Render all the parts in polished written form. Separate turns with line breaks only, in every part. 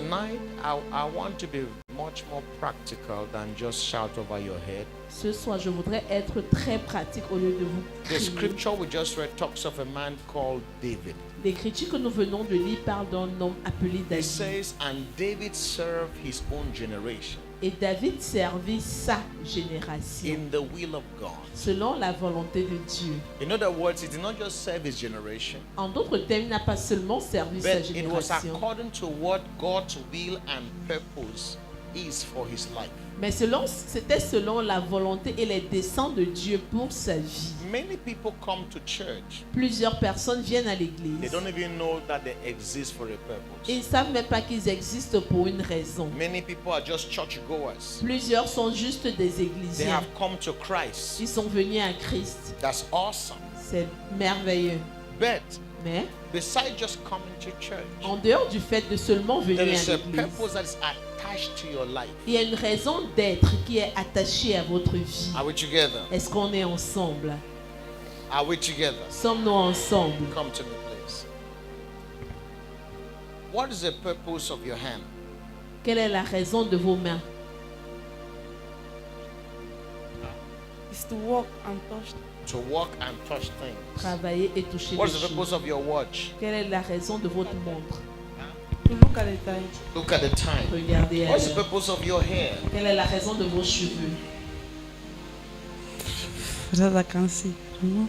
Tonight, I want to be much more practical than just shout over your head.
Ce soir, je voudrais être très pratique au lieu de vous
The
crier.
scripture we just read talks of a man called David.
L'écriture que nous venons de lire parle d'un homme appelé
It
David.
says, and David served his own generation
Et David servit sa génération
in the will of God.
selon la volonté de Dieu.
In other words, he did not just serve his generation,
En d'autres termes, il n'a pas seulement servi sa
but it was
génération,
according to what God's will and purpose is for his life.
mais c'était selon la volonté et les desseins de Dieu pour sa vie.
Many people come to church,
Plusieurs personnes viennent à
they
l'église.
don't even know that they exist for a
Ils
purpose.
ne savent même pas qu'ils existent pour une raison.
Many people are just churchgoers.
Plusieurs sont juste des
They
églisiens.
have come to Christ.
Ils sont venus à Christ.
That's awesome.
C'est merveilleux.
But
Mais
besides just coming to church,
en dehors du fait de seulement venir
there
à
is a
l'église,
purpose that is attached to your life.
il y a une raison d'être qui est attachée à votre vie.
Are we together?
Est-ce qu'on est ensemble?
Are we together?
Sommes-nous ensemble?
Come to me, please. What is the purpose of your hand?
Quelle est la raison de vos mains?
It's to walk and touch.
To walk and touch things.
Travailler et toucher
What
les
is the purpose
choses.
of your watch?
Quelle est la raison de votre montre?
To look at the time.
Look at the time.
Regardez à
What is the
l'heure.
purpose of your hair?
Quelle est la raison de vos cheveux?
That I can see. You know?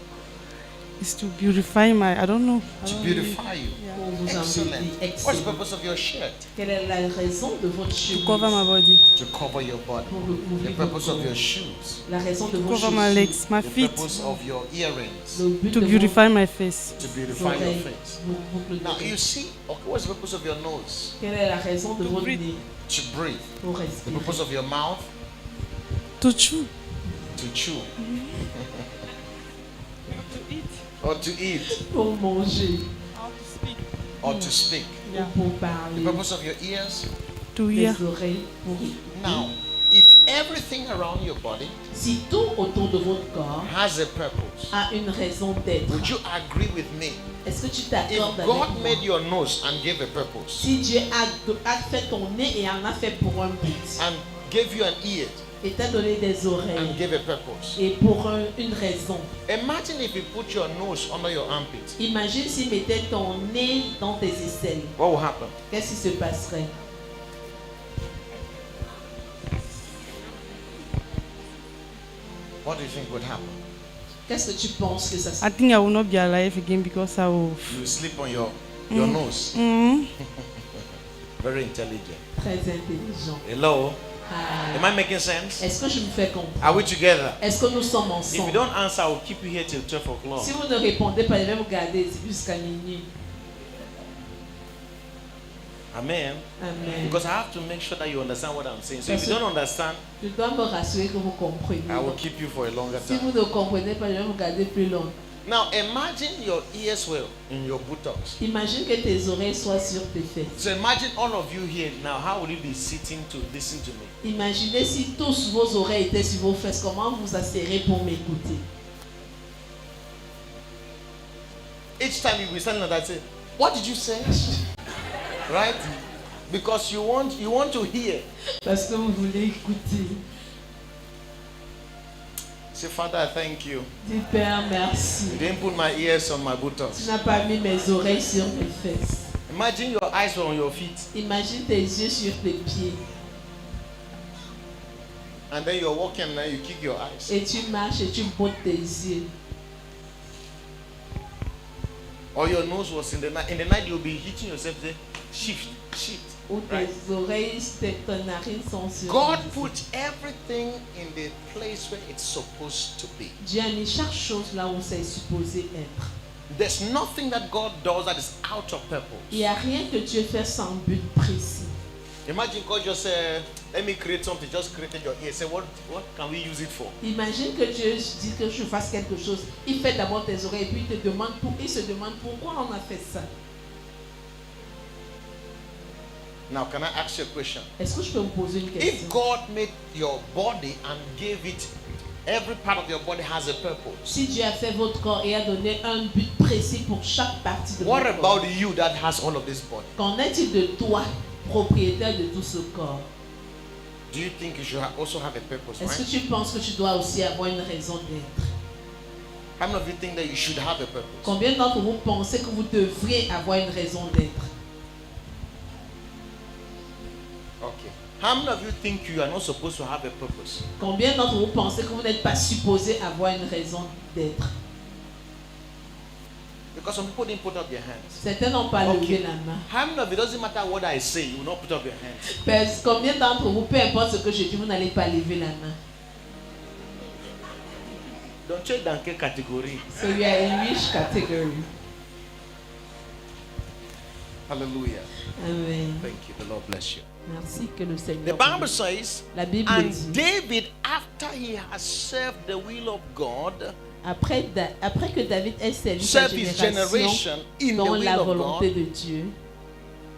It's to beautify my. I don't know.
To beautify you.
Pour vous
Excellent.
embellir.
What's the
Excellent.
purpose of your shirt?
Quelle est la raison de votre
To
chemise?
cover my body.
To cover your body.
Pour
The
recouvrir
purpose
votre
of your
corps.
shoes.
La raison de
To
vos
cover my
chaussures.
legs, my
The
feet.
purpose of your earrings.
Le but
To
de
beautify my face.
To
vos
beautify your
oreilles.
face.
Vos boucles
Now
d'oreilles.
you see, okay, what's the purpose of your nose?
Quelle est la raison de
To
votre
breathe.
nez?
To breathe.
Pour
The
respirer.
purpose of your mouth?
To chew.
To chew.
To eat.
Or to eat.
Pour manger.
How to speak.
Or to speak.
Yeah.
Pour
The
parler.
purpose of your ears?
To
Les
hear.
oreilles pour écouter.
Now, if everything around your body
Si tout autour de votre corps
has a purpose,
a une raison d'être,
would you agree with me?
est-ce que tu
If
t'accordes avec
God
moi?
made your nose and gave a purpose,
Si Dieu a fait ton nez et en a fait pour un but,
and gave you an ear
et t'a donné des
and
oreilles,
gave a purpose,
et pour une raison,
imagine if you put your nose under your armpit.
imagine s'il mettait ton nez dans tes aisselles.
What will happen?
Qu'est-ce qui se passerait?
What do you think would happen?
Qu'est-ce que tu penses que ça se
I think I will not be alive again because I will.
You sleep on your nose.
Mm.
Very intelligent.
très intelligent?
Hello?
Ah.
Am I making sense?
Est-ce que je me fais comprendre?
Are we together?
Est-ce que nous sommes
If you
ensemble?
don't answer, I will keep you here till 12 o'clock.
Si vous ne répondez pas, je vais vous garder ici jusqu'à minuit.
Amen.
Amen.
Because I have to make sure that you understand what I'm saying. So if you don't understand,
Je dois me rassurer que vous comprenez.
I will keep you for a longer
Si vous
time.
ne comprenez pas, je vais vous garder plus longtemps.
Now imagine your ears were in your buttocks.
Imagine que tes oreilles soient sur tes fesses.
So imagine all of you here now. How will you be sitting to listen to me?
Imaginez si tous vos oreilles étaient sur vos fesses, comment vous asserrez pour m'écouter?
Each time you be standing like that, say, "What did you say?" Right? Because you want to hear.
Parce que vous voulez écouter.
Say, Father, I thank you.
Dis Père, merci.
You didn't put my ears on my
Tu
buttocks.
n'as pas mis mes oreilles sur mes fesses.
Imagine your eyes were on your feet,
Imagine tes yeux sur tes pieds.
and then you're walking, and then you kick your eyes.
Et tu marches et tu bottes tes yeux.
Or your nose was in the night. In the night, you'll be hitting yourself. Say, shift, shift.
Ou tes
Right?
oreilles, tes narines sont sur
God
tes
put everything in the place where it's supposed to be.
Dieu a mis chaque chose là où c'est supposé être.
There's nothing that God does that is out of
Il
purpose.
n'y a rien que Dieu fait sans but précis.
Imagine God just said, let me create something, just created your ear. Say, what can we use it for?
Imagine que Dieu dit que je fasse quelque chose. Il fait d'abord tes oreilles et puis il se demande pourquoi on a fait ça.
Now, can I ask you a question?
Est-ce que je peux me poser une
If
question?
God made your body and gave it, every part of your body has a purpose.
Si Dieu a fait votre corps et a donné un but précis pour chaque partie de
What
votre corps,
about you that has all of this body?
qu'en est-il de toi propriétaire de tout ce corps.
Do you think you should also have a purpose,
Est-ce que
right?
tu penses que tu dois aussi avoir une raison d'être?
How many of you think that you should have a purpose?
Combien d'entre vous pensez que vous devriez avoir une raison d'être?
Okay. How many of you think you are not supposed to have a purpose?
Combien d'entre vous pensez que vous n'êtes pas supposé avoir une raison d'être?
Because some people didn't put up their hands.
Certains n'ont pas
Ok.
levé la main.
How many of it doesn't matter what I say, you will not put up your hands?
Combien d'entre vous, peu importe ce que je dis, vous n'allez pas lever la main?
Donc tu es dans quelle catégorie?
So you are in which category?
Hallelujah.
Amen.
Thank you. The Lord bless you.
Merci que le
The
Seigneur.
Bible
bénisse.
says,
La Bible
and
dit,
David, after he has served the will of God,
après que David ait servi sa
served his
génération
generation in the
dans
will
la
of
volonté
God,
de Dieu,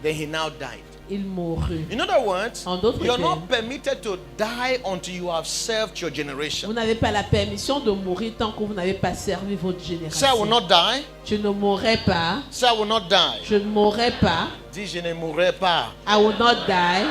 then he now died.
il mourut.
In other words,
En d'autres
you're
termes,
not permitted to die until you have served your
vous
generation.
n'avez pas la permission de mourir tant que vous n'avez pas servi votre
Say, I will
génération.
not die.
Je ne mourrai pas.
Say, I will not die.
Je ne mourrai pas.
Dis, je ne mourrai pas
I will not die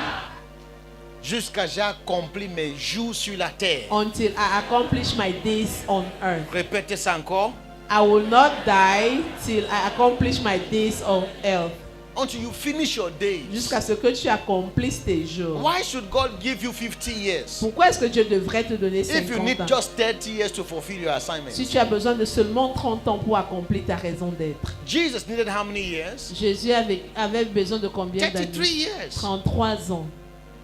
jusqu'à j'ai accompli mes jours sur la terre.
until I accomplish my days on earth.
Répétez ça encore.
I will not die till I accomplish my days on earth.
Until you finish your days.
Jusqu'à ce que tu accomplisses tes jours.
Why should God give you 50 years
Pourquoi est-ce que Dieu devrait te donner
if you
50
need
ans?
just 30 years to fulfill your assignment?
Si tu as besoin de seulement 30 ans pour accomplir ta raison d'être.
Jesus needed how many years?
Jésus avait besoin de combien
33
d'années?
years.
33 ans.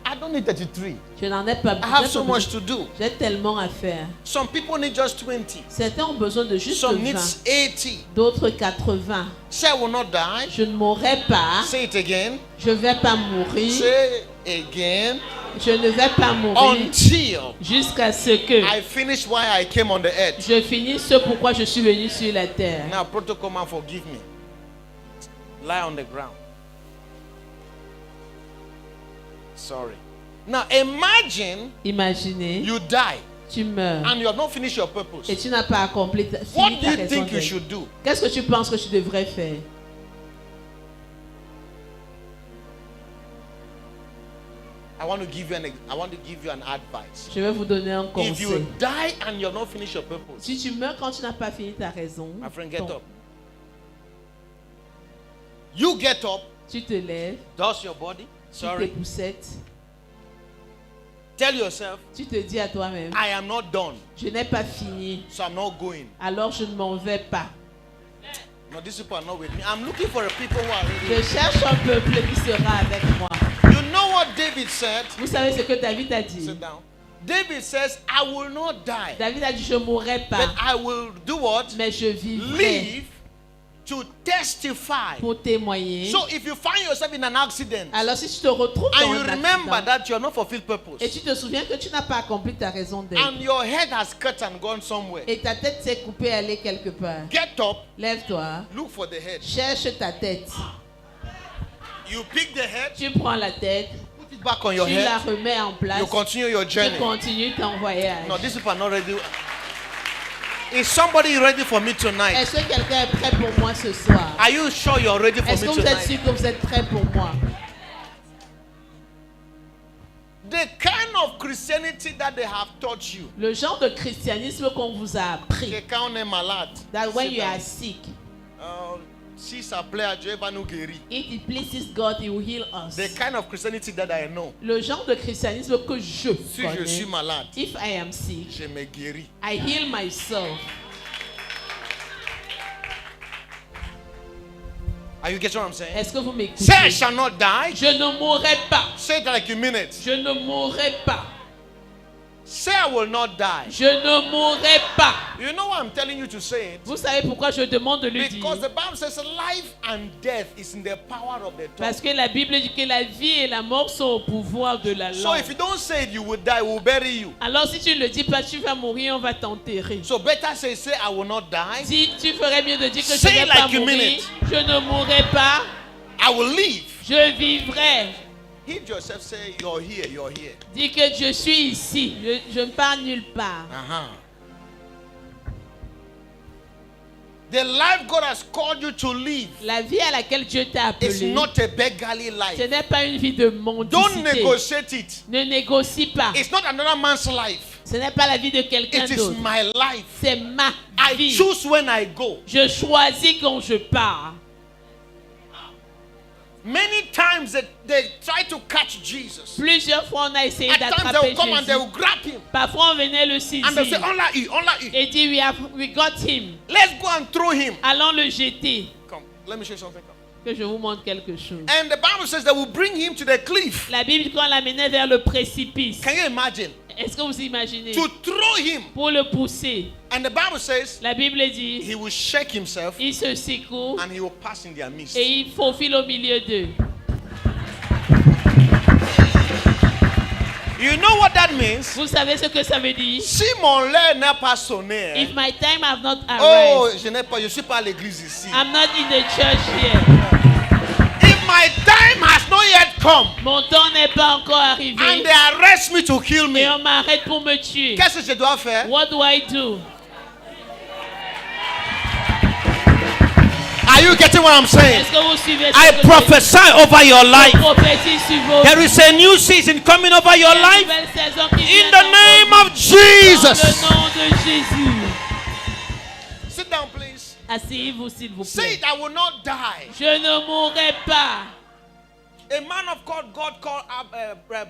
I don't need 33.
Je n'en ai pas
I have so
besoin.
much to do.
J'ai tellement à faire.
Some people need just 20.
Certains ont besoin de juste
Some
20,
needs 80.
d'autres 80.
Say, I will not die.
Je ne mourrai pas.
Say it again.
Je ne vais pas mourir.
Say again.
Je ne vais pas mourir
Until
jusqu'à ce que
I finish why I came on the earth.
je finisse ce pourquoi je suis venu sur la terre.
Now, protocol man, forgive me. Lie on the ground. Sorry. Now, imagine
Imaginez,
you die
tu meurs
and you have not finished your
et
purpose.
tu n'as pas accompli
What
fini
do
ta
you
raison
think you
d'être.
should do?
Qu'est-ce que tu penses que tu devrais faire?
I want to give you an advice.
Je vais vous donner un
If you
conseil.
die and you have not finished your purpose,
Si tu meurs quand tu n'as pas fini ta raison,
my friend, get
ton-
up. You get up,
tu te lèves,
dust your body.
tu te
Sorry.
poussettes,
Tell yourself,
tu te dis à toi-même,
I am not done,
je n'ai pas fini,
so I'm not going.
alors je ne m'en vais pas.
No, these people are not with me. I'm looking for a people who are
Je
really.
cherche un peuple qui sera avec moi.
You know what David said?
Vous savez ce que David a dit?
Sit down. David says, I will not die,
David a dit, je ne mourrai
but
pas,
I will do what?
mais je vivrai
Live to testify.
pour témoigner.
So if you find yourself in an accident
Alors si tu te retrouves
and
dans
you
un
remember
accident
that you are not fulfilled
et
purpose
tu te souviens que tu n'as pas accompli ta raison d'être
and your head has cut and gone somewhere,
et ta tête s'est coupée aller quelque part,
get up,
lève-toi,
look for the head.
cherche ta tête.
You pick the head,
Tu prends la tête,
put it back on your
tu la
head,
remets en place,
you continue your
tu
journey.
continues ton voyage.
No, these people are not ready. Is somebody ready for me tonight?
Est-ce que quelqu'un est prêt pour moi ce soir?
Are you sure you're ready for
Est-ce
me
que vous êtes
tonight?
sûr que vous êtes prêt pour moi?
The kind of Christianity that they have taught you.
Le genre de christianisme qu'on vous a appris,
Que quand on est malade,
that when
sit
you
down.
are sick,
Si ça plaît à Dieu, il va nous guérir.
if it pleases God, He will heal us.
The kind of Christianity that I know.
Le genre de christianisme que je
Si je suis
connais,
malade,
if I am sick,
je me guéris.
I heal myself.
Are you getting what I'm saying?
Est-ce que vous m'écoutez?
Say I shall not die.
Je ne mourrai pas.
Say it like you mean it.
Je ne mourrai pas.
Say I will not die.
Je ne mourrai pas.
You know why I'm telling you to say it?
Vous savez pourquoi je demande de le
Because
dire?
the Bible says life and death is in the power of the tongue.
Parce que la Bible dit que la vie et la mort sont au pouvoir de la
So if
langue.
you don't say it, you will die. We'll bury you.
Alors si tu ne le dis pas, tu vas mourir, on va t'enterrer.
So better say I will not die.
Si tu ferais mieux de dire que je
Say
ne vais
like
pas
you mean
mourir,
it.
je ne mourrai pas,
I will live.
je vivrai.
Hit yourself. Say you're here. You're here.
Dis que je suis ici, je ne pars nulle part.
The life God has called you to live
La vie à laquelle Dieu t'a
is
appelé,
not a beggarly
ce
life.
n'est pas une vie de
Don't
mendicité.
negotiate it.
Ne négocie pas.
It's not another man's life.
Ce n'est pas la vie de quelqu'un
It is
d'autre.
my life.
C'est ma
I
vie.
choose when I go.
Je choisis quand je pars.
Many times they try to catch Jesus.
Plusieurs fois, on a essayé
At times they
d'attraper
will come and they
Jésus.
will grab him.
Parfois, on venait le
And they say,
saisir
Onla you.
et dit, we got him.
Let's go and throw him.
Allons le jeter.
Come, let me show you something.
Que je vous montre quelque chose.
And the Bible says they will bring him to the cliff.
La Bible, quand on l'amenait vers le précipice,
Can you imagine?
est-ce que vous imaginez?
To throw him.
Pour le pousser,
And the Bible says
la Bible dit,
he will shake himself
il se secoue
and he will pass in their midst.
et il faufile au milieu d'eux.
You know what that means?
Vous savez ce que ça veut dire?
Si mon lait n'a pas sonné,
If my time have not
oh,
arrived,
je suis pas à l'église ici.
I'm not in the church here.
If my time has not yet come
Mon temps n'est pas encore arrivé
and they arrest me to kill me,
et on m'arrête pour me tuer.
qu'est-ce que je dois faire?
What do I do?
Are you getting what I'm saying?
Est-ce que vous suivez ce
I
que je
prophesy over your
dis?
life.
Je prophétise sur vos
There is a new season coming over your
Il y a une
life
nouvelle saison qui
in
vient
the
dans
name
vos
of
vies. Dans le
Jesus.
nom de Jésus.
Sit down, please.
Asseyez-vous s'il vous
Say
plaît.
it, I will not die.
Je ne mourrai pas.
A man of God called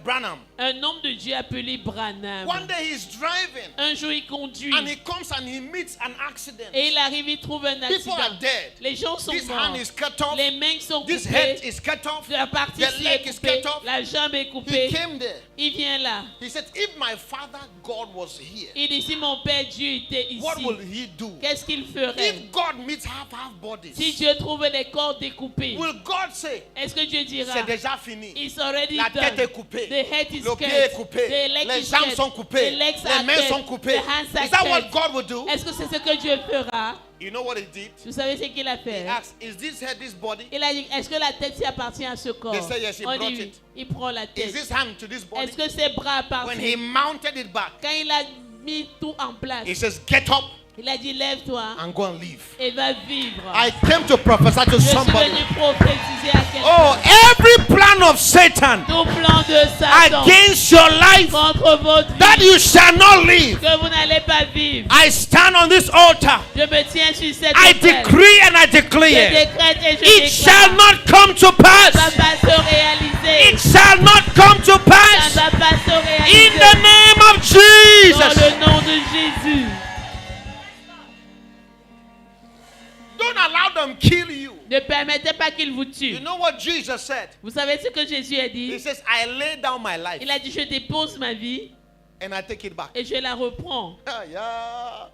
Branham.
Un homme de Dieu appelé Branham.
One day he's driving
Un jour il conduit
and he comes and he meets an accident.
et il arrive, il trouve un
People are
accident.
dead.
Les gens sont
This
morts.
hand is cut off.
Les mains sont
This head
coupées.
is cut off.
La partie
The
ci
leg
est
is
coupée.
cut off.
La jambe est
He
coupée.
came there.
Il vient là.
He said, if my father God was here,
Il dit, si mon Père Dieu était
what will
ici,
he do?
qu'est-ce qu'il ferait?
If God meets half
Si
bodies,
Dieu trouve les corps découpés,
will God say,
est-ce que Dieu dira,
c'est déjà fini?
it's already
La
done.
tête est coupée.
The head is
Le pied
cut.
est coupé.
The leg
Les
is
jambes
cut.
sont coupées.
The legs
Les
are
mains
cut.
sont coupées.
The hands are
Is that
cut.
what God will do?
Est-ce que c'est ce que Dieu fera?
You know what he did?
Vous savez ce qu'il a
He
fait?
asked, is this head, this body?
Il a dit, est-ce que la tête s'y appartient à ce corps?
They say yes, he
On
brought
dit oui.
it.
Il prend la
Is
tête.
this hand to this body?
Est-ce que ses bras
When he
appartiennent?
mounted it back,
Quand il a mis tout en place,
he says, get up
il a dit, lève-toi
and go and live.
et va vivre.
I came to prophesy to
Je suis
somebody.
venu prophétiser à quelqu'un.
Oh, every plan of Satan
Tout plan de Satan
against your life
contre votre vie,
that you shall not live.
que vous n'allez pas vivre.
I stand on this altar.
Je me tiens sur cette
I
autel.
decree and I
Je
declare
décrète et je
it shall
déclare.
not come to
Ça
pass.
ne va pas se réaliser.
It shall not come to
Ça ne
pass.
va pas se
In
réaliser.
the name of
Dans
Jesus.
le nom de Jésus.
Don't allow them kill you.
Ne permettez pas qu'il vous
You
tue.
know what Jesus said?
Vous savez ce que Jésus a
He
dit?
says, I lay down my life
Il a dit, je dépose ma vie
and I take it back.
et je la reprends.
Yeah.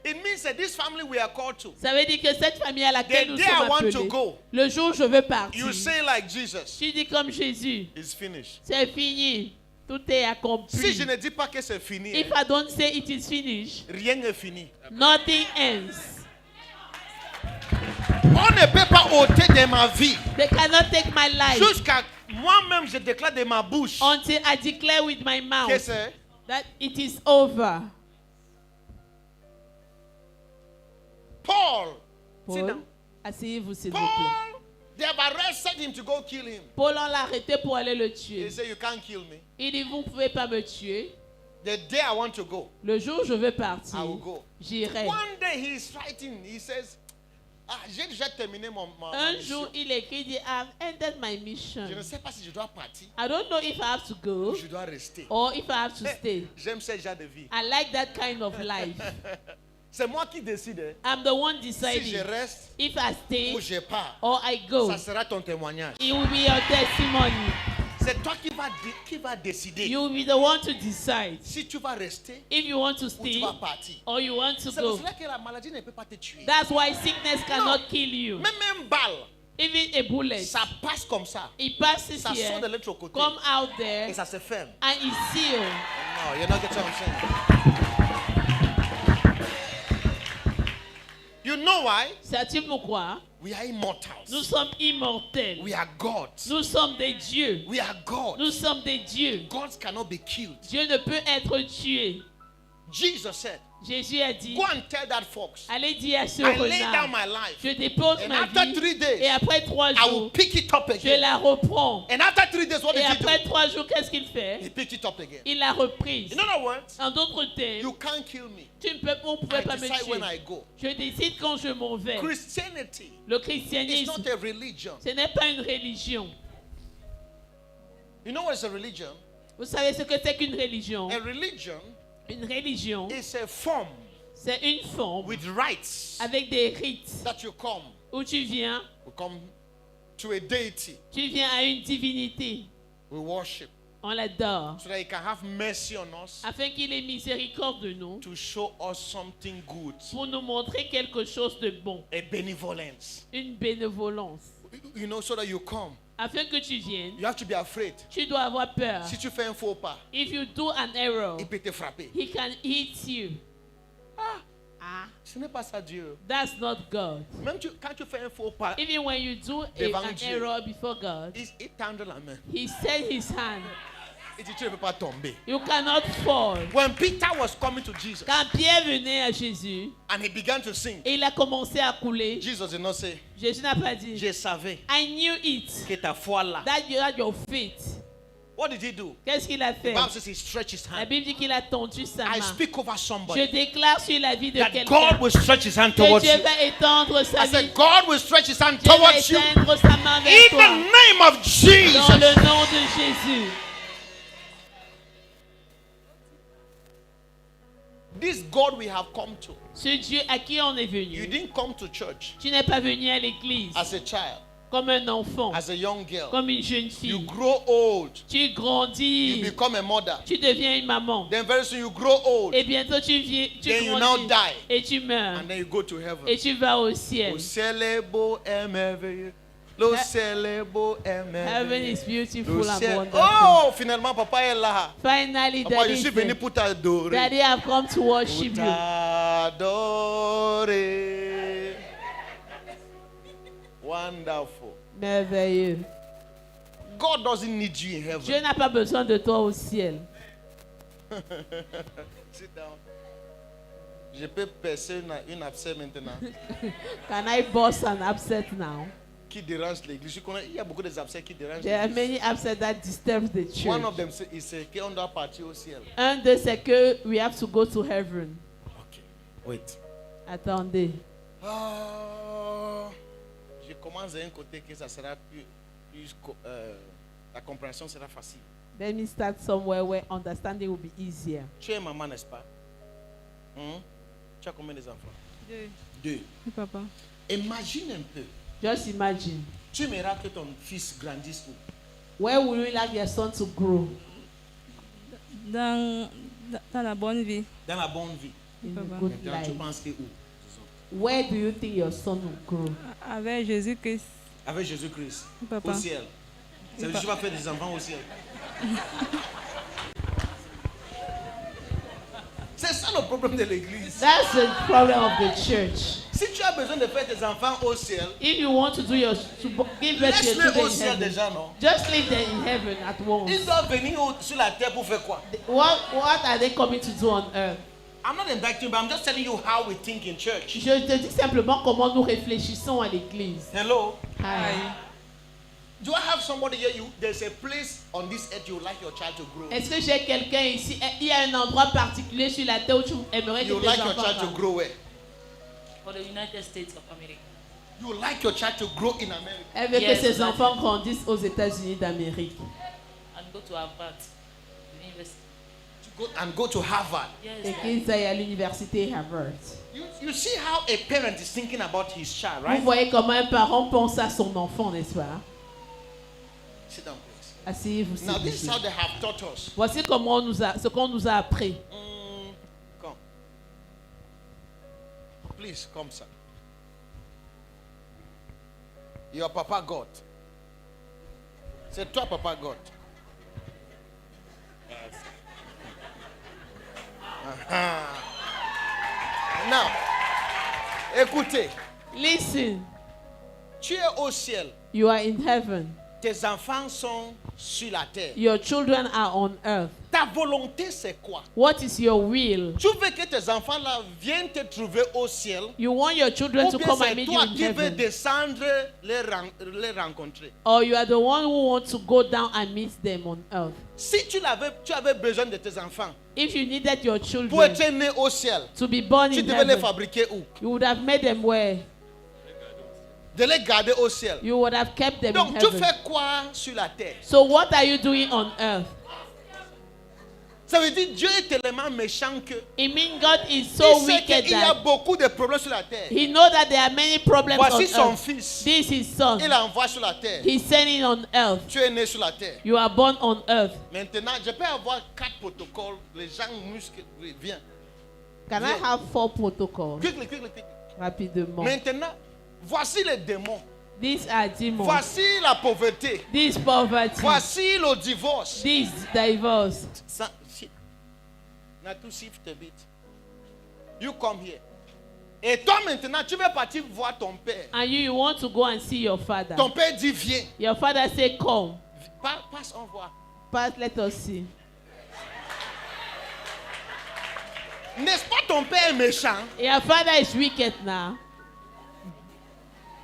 It means that this family we are called to.
Ça veut dire que cette famille à laquelle
The
nous
day I
sommes
want to
appelés,
go,
le jour où je veux partir,
you say like Jesus,
tu dis comme Jésus,
it's finished.
c'est fini. Tout est accompli.
Si je ne dis pas que c'est fini,
If I don't say it is finished,
rien n'est fini.
nothing ends.
On ne peut pas ôter de ma vie
They cannot take my life
jusqu'à moi-même je déclare de ma bouche
until I declare with my
que
mouth
c'est
that it is over.
Paul. Sit
Paul,
down.
asseyez-vous s'il vous plaît.
Paul, they have arrested him to go kill him.
Paul, on l'a arrêté pour aller le
He
tuer.
said, you can't kill me.
Il dit, vous ne pouvez pas me tuer.
The day I want to go,
Le jour où je veux partir,
I will go.
j'irai.
One day he's writing, he says, j'ai déjà terminé ma
Un
mission.
jour, il écrit, il dit, I've ended my mission.
Je ne sais pas si je dois partir
I don't know if I have to
ou
go
je dois rester.
or if I have to stay.
J'aime ce genre de vie.
I like that kind of life.
C'est moi qui décide. Hein.
I'm the one
Si je
deciding
reste
if I stay
ou je pars,
or I go.
ça sera ton témoignage.
It will be your testimony.
C'est toi qui va décider
You will be the one to decide
si tu vas rester
if you want to
ou tu
stay
vas partir.
or you want to
C'est pour
go.
cela que la maladie ne peut pas te tuer.
That's why sickness cannot kill you.
Même un balle,
Even a bullet,
ça passe comme ça.
it passes
Ça sort de
here,
l'autre côté
come out there,
et ça se ferme.
and it's sealed.
No, you're not getting what I'm saying. You know why?
Sais-tu pourquoi?
We are immortals.
Nous sommes immortels.
We are gods.
Nous sommes des dieux.
We are gods.
Nous sommes des dieux.
Gods cannot be killed.
Dieu ne peut être tué.
Jesus said,
Jésus a dit,
go and tell that fox,
allez dire à ce
I lay down
renard,
my life.
je dépose
And
ma
after
vie
3 days,
et après 3
I will
jours,
pick it up
je
again.
la reprends.
And after 3 days, what
Et
did he
après
do?
3 jours, qu'est-ce qu'il
He
fait?
picked it up again.
Il l'a reprise.
In other words,
En d'autres termes,
you can't kill me.
on ne pouvait
I
pas me
decide when I
tuer.
go.
Je décide quand je m'en vais.
Christianity
Le
is
christianisme,
not a religion.
ce n'est pas une religion.
You know what's a religion?
Vous savez ce que c'est qu'une religion?
A religion
Une religion,
is a form
c'est une forme
with rites
avec des rites
that you come.
où tu viens
We come to a deity.
à une divinité.
We worship
On l'adore.
so that he can have mercy on us
Afin qu'il ait miséricorde de nous
to show us something good.
pour nous montrer quelque chose de bon.
A benevolence.
Une bénévolence.
You know, so that you come.
Afin que tu viennes,
You have to be afraid.
tu dois avoir peur.
Si tu fais un faux pas,
If you do an error,
il peut te frapper.
he can hit you. Ah,
Ce n'est pas ça Dieu.
that's not God.
Même quand tu fais un faux pas,
Even when you do
Devant
an
Dieu.
error before God,
il tend la main.
he set his hand.
Il dit tu ne peux pas tomber.
You cannot fall.
When Peter was coming to Jesus
Quand Pierre venait à Jésus
and he began to sing,
et il a commencé à couler,
Jesus did not say,
Jésus n'a pas dit,
je savais
I knew it,
que ta foi là.
that you had your faith.
What did he do?
Qu'est-ce qu'il a
The
fait?
Bible says he stretched his
La
hand.
Bible dit qu'il a tendu sa
I
main.
speak over
Je
somebody
déclare sur la vie de
that
quelqu'un
God will stretch his hand
que
towards
Dieu
you.
va étendre sa
I
vie.
said God will stretch his hand
Dieu va
towards you
étendre sa main vers
in the
toi.
name of
Dans
Jesus.
le nom de Jésus.
This God we have come to.
Ce Dieu à qui on est
You
venu.
didn't come to church
Tu n'es pas venu à l'église
as a child,
comme un enfant,
as a young girl.
comme une jeune
You
fille.
grow old.
Tu
You
grandis.
become a mother.
Tu deviens une maman.
Then very soon you grow old.
Et bientôt tu
Then you now
grandis.
die.
Et tu meurs.
And then you go to heaven.
Et tu vas au ciel.
Lo célèbre est merveilleux. Lo célèbre est
Heaven
merveilleux.
is beautiful
Le
and
ciel-
wonderful.
Oh, finalement, papa est là.
Finally,
Papa, je
Daddy
suis venu
said,
pour t'adorer.
Daddy, I've come to
Pour
worship you.
t'adorer. Wonderful.
Merveilleux.
God doesn't need you in heaven.
Dieu n'a pas besoin de toi au ciel.
Sit down. Je peux percer une abcès maintenant
Can I bust an upset now?
qui dérange l'église. Je connais, il y a beaucoup d'abcès qui dérangent
There are
l'église.
many upsets that disturb the
One of
church.
them is qu'on doit partir au ciel.
Un d'eux, c'est que we have to go to heaven.
Ok, wait.
Attendez.
Je commence d'un côté que ça sera la compréhension sera facile.
Let me start somewhere where understanding will be easier.
Tu es maman, n'est-ce pas? Tu as combien d'enfants?
2.
2.
Oui, papa.
Imagine un peu.
Just imagine.
Tu aimeras que ton fils grandisse où?
Where would you like your son to grow?
Dans la bonne vie.
Dans la bonne vie.
In a
Papa.
good
Maintenant, tu
life.
penses que où?
Where do you think your son will grow?
Avec Jésus-Christ.
Avec Jésus-Christ.
Papa.
Au ciel. Ça veut dire que tu vas faire des enfants au ciel. C'est ça le problème de l'église.
That's the problem of the church.
Si tu as besoin de faire tes enfants au ciel,
If you want to do your to give birth to your
laisse-les
children
au
in
ciel
heaven,
déjà, non?
just leave them in heaven at once.
Ils doivent venir sur la terre pour faire quoi?
What are they coming to do on earth?
I'm not indicting, but I'm just telling you how we think in church.
Je te dis simplement comment nous réfléchissons à l'église.
Hello?
Hi.
Do I have somebody here? There's a place on this earth you would like your child to grow.
Est-ce que j'ai quelqu'un ici? Il y a un endroit particulier sur la terre où tu aimerais que
You would
tes
like your
enfants
child to
grandissent?
grow where?
For the United States of America.
You would like your child to grow in America.
Elle veut
Yes,
que ses
that-
enfants grandissent aux États-Unis d'Amérique.
And go to Harvard University.
To go to Harvard.
Et
Yes.
qu'ils aillent à l'université Harvard.
You see how a parent is thinking about his child,
Vous
right?
voyez comment un parent pense à son enfant, n'est-ce pas?
Sit down, please.
Asseyez-vous. s'il
Now
vous
this is
plaît.
how they have taught us.
Voici comment ce qu'on nous a appris.
Come. Please come, sir. Your Papa God. C'est toi, Papa God. Now, écoutez,
Listen,
tu es au ciel.
you are in heaven.
Tes enfants sont sur la terre.
Your children are on earth.
Ta volonté, c'est quoi?
What is your will?
Tu veux que tes enfants là viennent te trouver au ciel?
You want your children
Ou
to
bien
come and
c'est
meet you
toi
in
qui veux
heaven?
descendre les rencontrer?
Or you are the one who wants to go down and meet them on earth?
Si tu avais besoin de tes enfants
If you needed your
pour
children
être né au ciel,
to be born
tu
in
devais les
heaven,
fabriquer où?
you would have made them where?
De les garder au ciel.
You would have kept them in
Donc tu
heaven.
fais quoi sur la terre?
So what are you doing on earth?
Ça veut dire Dieu est tellement méchant que
It means God is
il
so
sait
wicked
qu'il y a
that
beaucoup de problèmes sur la terre.
He knows that there are many problems
Voici
on
son
earth.
fils.
This is son.
Il l'envoie sur la terre.
He's sending on earth.
Tu es né sur la terre.
You are born on earth.
Maintenant, je peux avoir 4 protocoles. Les gens musclent. Viens.
Can I have 4 protocols?
Quickly.
Rapidement.
Maintenant, voici les démons.
These are demons.
Voici la pauvreté.
This poverty.
Voici le divorce.
This divorce.
Ça, now to shift a bit. You come here. Et toi maintenant, tu veux partir voir ton père.
And you want to go and see your father.
Ton père dit viens.
Your father say come.
Passe, on voit.
But let us see.
N'est-ce pas ton père est méchant?
Your father is wicked now.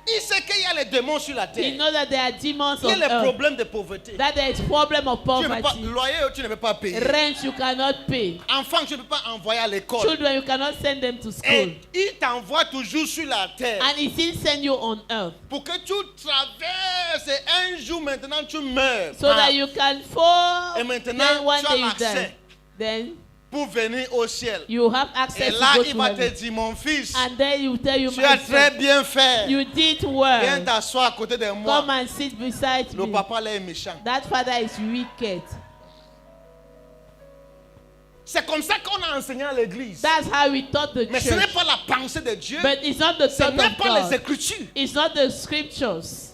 Il sait qu'il y a les démons sur la
He
terre.
knows that there are demons
Il y
on
a les
earth.
problèmes de pauvreté.
That there is problem of
Tu ne peux pas,
poverty.
loyer, tu ne peux pas payer.
Rent you cannot pay.
Enfants, tu ne peux pas envoyer à l'école.
Children you cannot send them to school.
Et il t'envoie toujours sur la terre.
And he still send you on earth.
Pour que tu traverses et un jour maintenant tu meurs.
So that you can fall.
Et maintenant,
Then one
tu as
day you
l'accès.
die. Then
Pour venir au ciel.
you have
Et
access
là,
to go
il
to
va te
heaven.
dire, mon fils,
And then you tell you,
tu
my
as très
son,
bien fait.
you did
Viens
well.
t'asseoir à côté de moi.
Come and sit beside
Le
me.
papa là est méchant.
That father is wicked.
C'est comme ça qu'on a enseigné à l'église.
That's how we taught the
Mais ce n'est
church.
pas la pensée de Dieu.
But it's not the
Ce
thought
n'est
of
pas les
God.
écritures.
It's not the scriptures.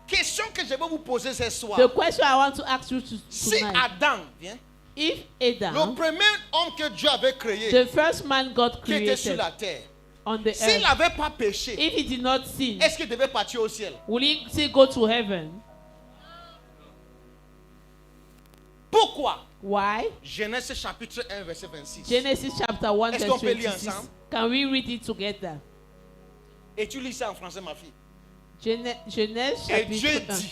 Question que je vais vous poser ce soir.
The question I want to ask you
Si
tonight.
Adam, viens,
If
le
Adam,
premier homme que Dieu avait créé,
the first man God
qui était sur
created
la terre,
on the
s'il
earth,
n'avait pas péché,
if he did not sin,
est-ce qu'il devait partir au ciel?
will he still go to heaven?
Pourquoi?
Why?
Genèse chapitre 1, verset 26.
Genesis chapter 1
Est-ce
verse
qu'on peut lire
26.
ensemble?
Can we read it together?
Et tu lis ça en français, ma fille.
Genèse
Et Dieu
chapitre 1.
dit.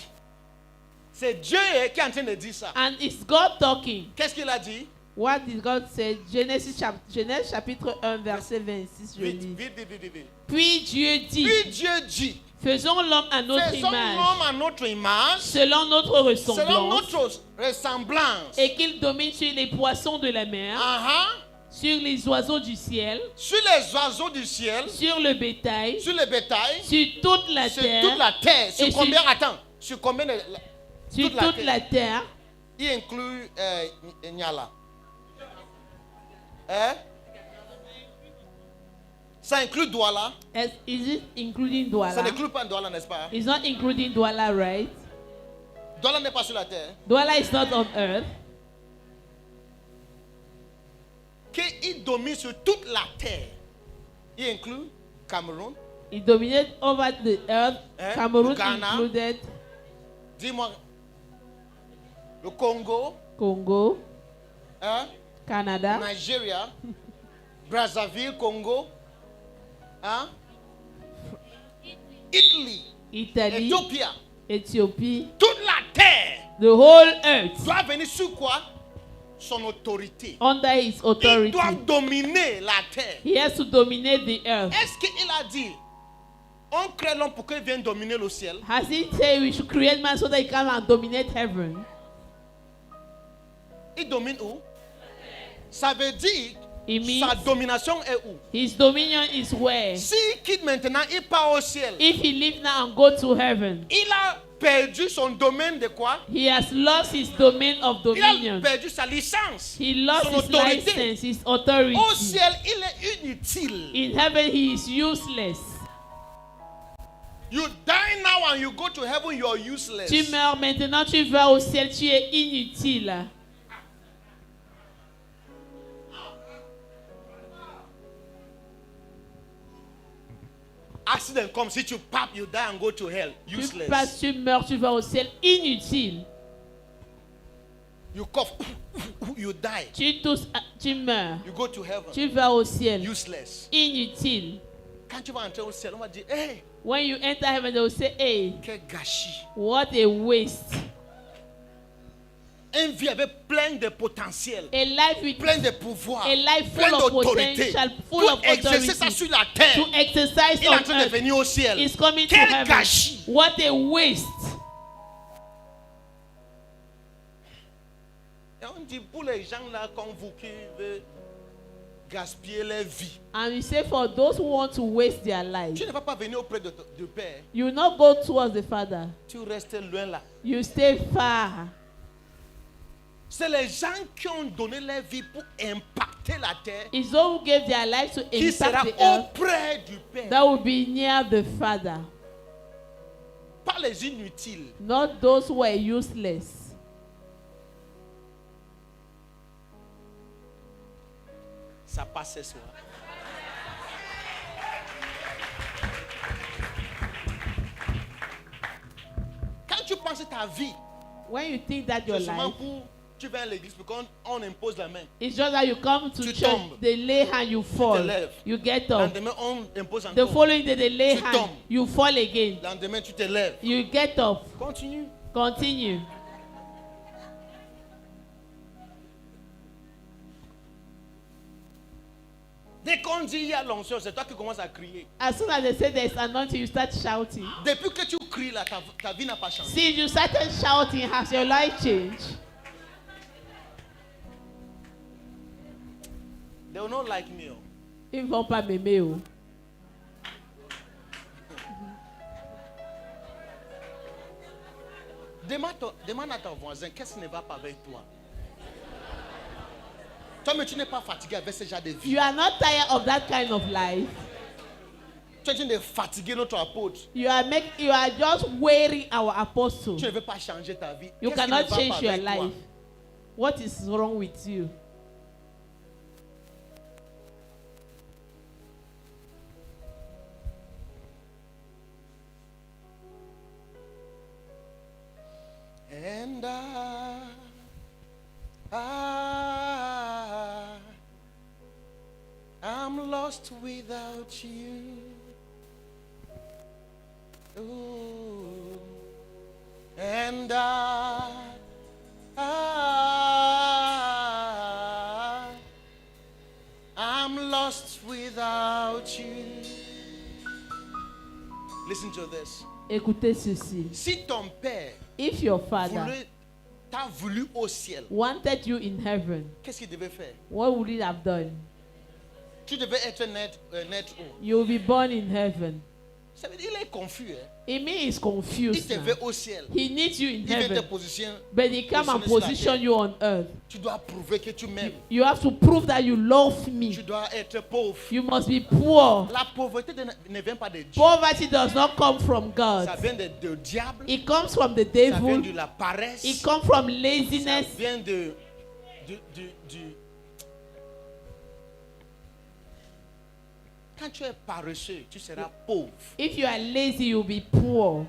C'est Dieu qui est en train de dire ça.
And it's God talking.
Qu'est-ce qu'il a dit?
What did God say? Genèse chapitre 1 verset 26, je
Vite,
lis.
vite.
Puis Dieu dit,
Puis Dieu dit,
faisons l'homme à notre
faisons
image,
l'homme à notre image,
selon notre
selon
ressemblance,
notre ressemblance.
et qu'il domine sur les poissons de la mer,
Ah,
sur les oiseaux du ciel,
sur les oiseaux du ciel,
sur le bétail,
sur le bétail,
sur toute la
sur
terre,
toute la terre. Sur
et
combien?
sur-
Attends. Sur combien de,
sur toute la terre.
Il inclut Nyala. Hein? Ça inclut Douala.
Is it including
Ça
Douala?
n'inclut pas Douala, n'est-ce pas?
It's not including Douala, right?
Douala n'est pas sur la terre.
Douala is not on earth.
Qu'il domine sur toute la terre. Il inclut Cameroun.
It dominated over the earth.
Eh?
Cameroon
Ghana.
included,
Dis-moi. Le Congo.
Congo,
Hein?
Canada,
Nigeria. Brazzaville, Congo. Hein? Italie.
Italy,
Éthiopie.
Ethiopie,
Toute la terre
the whole earth
doit venir sur quoi? Son autorité.
under his
Il
authority.
doit dominer la terre.
He has to dominate the earth.
Est-ce qu'il a dit, on crée l'homme pour qu'il vienne dominer le ciel?
Has he said we should create man so that he can and dominate heaven?
Il domine où? Ça veut dire,
It means
sa domination est où?
his dominion is where?
S'il quitte maintenant, il part au ciel.
If he leave now and go to heaven,
Il a perdu son domaine de quoi?
he has lost his domain of
Il a
dominion.
perdu sa licence.
He lost
son
his
autorité.
license, his authority.
Au ciel, il est inutile.
In heaven, he is useless.
You die now and you go to heaven, you are useless.
Tu meurs maintenant, tu vas au ciel, tu es inutile.
Accident comes, si tu pap, you die and go to hell.
Tu
Useless.
passes, tu meurs, tu vas au ciel, inutile.
You cough, you die.
Tu tousses, tu meurs.
You go to heaven.
Tu vas au ciel.
Useless.
Inutile.
Quand tu vas entrer au ciel, on va dire, hey,
When you enter heaven, they will say, hey,
quel gâchis.
what a waste.
Une vie avec plein de potentiel,
A life with
plein de pouvoir,
a life
plein
full of
d'autorité.
potential, full
Pour
of
exercer ça
authority
sur la terre.
to exercise
Il est en
on
train de
earth
venir au ciel.
is coming to
Quel
heaven.
gâchis.
What a waste.
Et on dit pour les gens là comme vous qui veulent gaspiller leur vie,
And we say for those who want to waste their life,
tu ne vas pas venir auprès de Père.
you will not go towards the Father.
Tu restes loin là.
You stay far.
C'est les gens qui ont donné leur vie pour impacter la terre
It's those who gave their life to
qui sera
impact the earth
auprès du Père.
that will be near the Father,
Pas les inutiles.
not those who are useless.
Ça passe ce soir. Quand tu penses ta vie,
When you think that your
c'est seulement
life,
pour tu vas à l'église parce qu'on impose la main.
it's just that you come to
Tu
church,
tombes.
they lay hand, you fall,
lèves.
you get
Le
up.
lendemain, on impose
The
encore.
following day, they lay
Tu
hand,
tombes.
you fall again.
Le lendemain, tu te lèves.
You get up.
Continue.
Continue.
Dès qu'on dit il y a l'onction, c'est toi qui commences à crier.
As soon as they say there's anointing, you start shouting.
Depuis que tu cries là, ta vie n'a pas changé.
Since you started shouting, has your life changed?
They will not like me. Oh.
Ils ne vont pas m'aimer. Oh.
Demande à ton voisin, qu'est-ce qui ne va pas avec toi? Toi, mais tu n'es pas fatigué avec ce genre de vie.
You are not tired of that kind of life.
Tu es en train de fatiguer notre apôtre.
You are just wearing our apostle.
Tu ne veux pas changer ta vie.
You
Qu'est-ce qui ne
cannot
va
change
pas
your
avec toi?
life. What is wrong with you?
And I'm lost without you. Ooh. And I'm lost without you. Listen to this.
Écoutez ceci.
Si ton père
If your father
t'a voulu au ciel,
wanted you in heaven,
qu'est-ce qu'il devait faire?
what would he have done?
Tu devais être net où?
You will be born in heaven.
Ça veut dire qu'il est confus. Hein?
Amy is
Il
confused
te
now.
veut au ciel.
He needs you in
Il veut te
heaven,
positionner.
but he come and position you on earth.
Tu dois prouver que tu m'aimes.
You have to prove that you love me.
Tu dois être pauvre.
You must be poor.
La pauvreté ne vient pas de Dieu.
Poverty does not come from God.
Ça vient du diable.
It comes from the
Ça vient
devil.
de la paresse.
It comes from
Ça
laziness.
vient du. Quand tu es paresseux, tu seras pauvre.
If you are lazy, you'll be poor.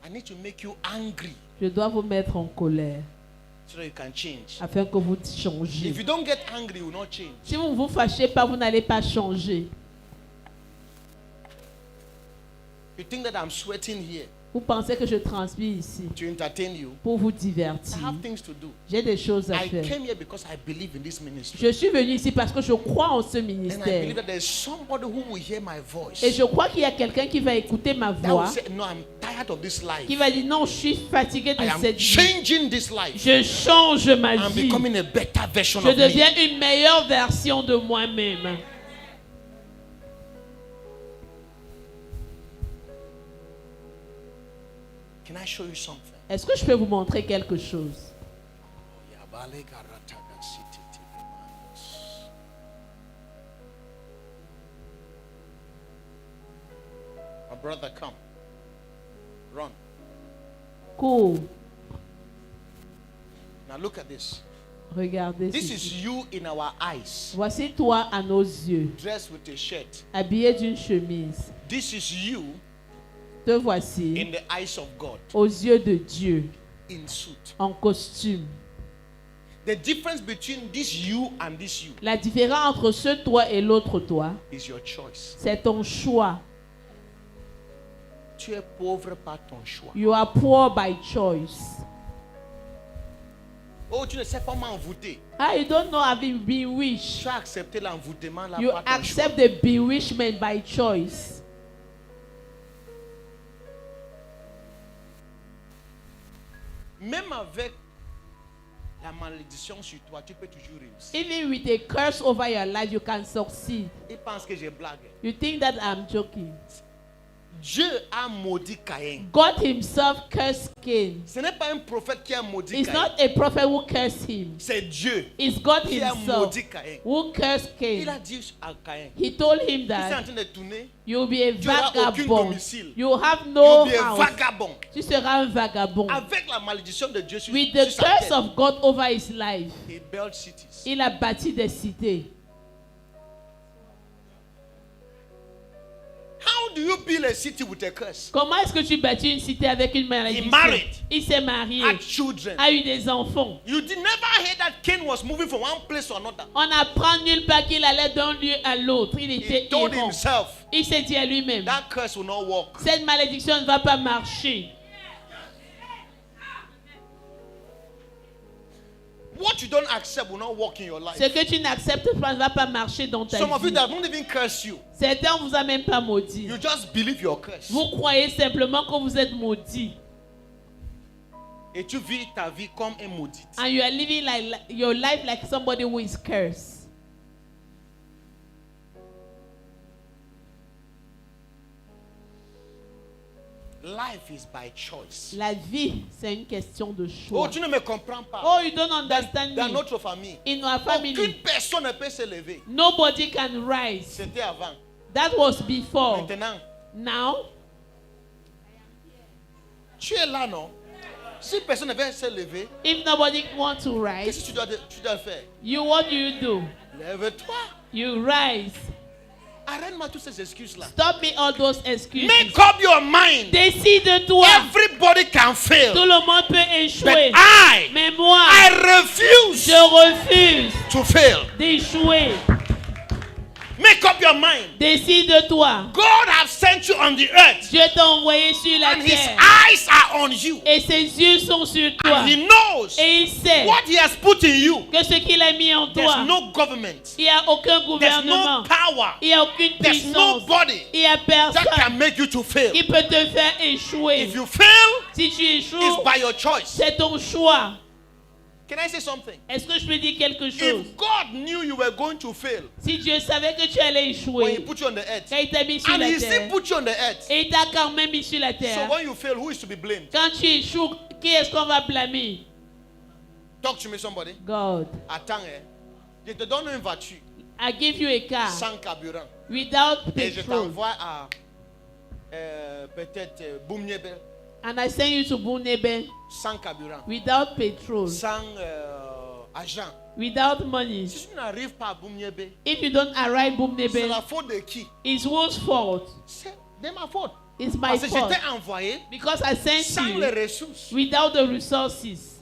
I need to make you angry
Je dois vous mettre en colère
so that you can change.
afin que vous changiez.
If you don't get angry, you will not change.
Si vous ne vous fâchez pas, vous n'allez pas changer.
You think that I'm sweating here
Vous pensez que je transpire ici
to entertain you?
pour vous
I
divertir.
have things to do.
J'ai des choses à
I
faire.
came here because I believe in this ministry.
Je suis venu ici parce que je crois en ce
And I believe
ministère.
that there's somebody who will hear my voice.
Et je crois qu'il y a quelqu'un qui va écouter ma
That will
voix,
say, no, I'm tired of this life.
qui va dire non, je suis fatigué de
I am
cette vie.
changing this life.
Je change ma
I'm
vie.
becoming a better version
Je
of me.
deviens une meilleure version de moi-même.
Can I show you something?
Est-ce que je peux vous montrer quelque chose?
My brother, come. Run.
Cool.
Now look at this.
Regardez
This
ceci.
is you in our eyes,
Voici toi à nos yeux,
dressed with a shirt.
habillé d'une chemise.
This is you
Te voici
in the eyes of God
aux yeux de Dieu
in suit.
en costume.
The difference between this you and this you
La différence entre ce toi et l'autre toi,
is your choice.
c'est ton choix.
Tu es pauvre par ton choix.
You are poor by choice.
Oh, tu ne sais pas m'envoûter.
Ah, you don't know having been rich.
Tu as accepté l'envoûtement là
You
par ton choix.
accept the bewitchment by choice.
Même avec la malédiction sur toi, tu peux toujours réussir.
Even with a curse over your life, you can succeed.
Il pense que je blague.
You think that I'm joking?
Dieu a maudit Caïn.
God himself cursed Cain.
Ce n'est pas un prophète qui a maudit
It's
Caïn.
not a prophet who cursed him.
C'est Dieu
It's God
qui a
himself
maudit Caïn.
who cursed
Il a
Cain.
dit à Caïn,
He told him
tu es en
that
train de tourner,
you'll be a
tu n'auras aucun
vagabond.
domicile.
You have
Tu
no
es
house.
vagabond.
Tu seras un vagabond.
Avec la malédiction de Dieu sur,
With the
sur sa
curse
tête,
of God over his life,
he built cities.
il a bâti des cités.
How do you build a city with a curse?
Comment est-ce que tu bâtis une cité avec une malédiction?
He married.
Il s'est marié,
Had children.
a eu des enfants.
You did never hear that Cain was moving from one place to another.
On n'apprend nulle part qu'il allait d'un lieu à l'autre. Il était
He told
errant.
himself
Il s'est dit à lui-même,
that curse will not work.
cette malédiction ne va pas marcher.
What you don't accept will not work in your life.
Ce que tu n'acceptes pas ne va pas marcher dans ta
Some of you
vie.
that won't even curse you.
Certains ne vous ont même pas maudit.
You just believe your curse.
Vous croyez simplement que vous êtes maudit.
Et tu vis ta vie comme un maudit.
And you are living like your life like somebody who is cursed.
Life is by choice.
La vie, c'est une question de
Oh,
choix.
tu ne me comprends pas.
Oh, you don't understand
Dans
me.
notre famille,
In our
aucune
family,
personne ne peut se lever.
nobody can rise.
C'était avant.
That was before.
Maintenant,
Now,
tu es là, non? Si personne ne veut se lever,
if nobody wants to
qu'est-ce
rise,
que tu dois faire?
what do you do?
Lève-toi.
You rise.
Arrête-moi toutes ces excuses-là.
Stop me all those excuses.
Make up your mind.
Décide-toi.
Everybody can fail.
Tout le monde peut
But
échouer.
I
Mais moi,
refuse
je refuse
to fail.
d'échouer.
Make up your mind.
Décide-toi.
God has sent you on the earth.
Dieu t'a envoyé sur la
And his
terre.
eyes are on you.
Et ses yeux sont sur toi.
And he knows
Et il sait
what he has put in you.
que ce qu'il a mis en
There's
toi,
no government.
il n'y a aucun
There's
gouvernement.
no power.
Il n'y a aucune
There's
puissance.
nobody
Il n'y a
that
personne
can make you to fail.
qui peut te faire échouer.
If you fail,
Si tu
it's
échoues,
by your choice.
c'est ton choix.
Can I say something?
Est-ce que je peux dire quelque chose?
If God knew you were going to fail
Si Dieu savait que tu allais
when he
échouer,
put you on the earth,
quand il t'a mis sur
and
la
he still
terre,
put you on the earth,
et il t'a quand même mis sur la
so
terre,
when you fail, who is to be blamed?
quand tu échoues, qui est-ce qu'on va blâmer?
Talk to me, somebody.
God.
Attends, je te donne une voiture
I give you a car
sans carburant
without
et je
petrol,
t'envoie à peut-être Boumniébel
and I send you to Bunebe
sans carburant,
without petrol,
sans argent.
without money.
Si tu n'arrives pas à Boumniébel,
If you don't arrive
c'est
Bunebe,
la faute de qui?
it's whose fault?
C'est de ma faute.
It's my
Parce que je
fault.
t'ai envoyé
Because I sent
sans
you
les ressources.
without the resources.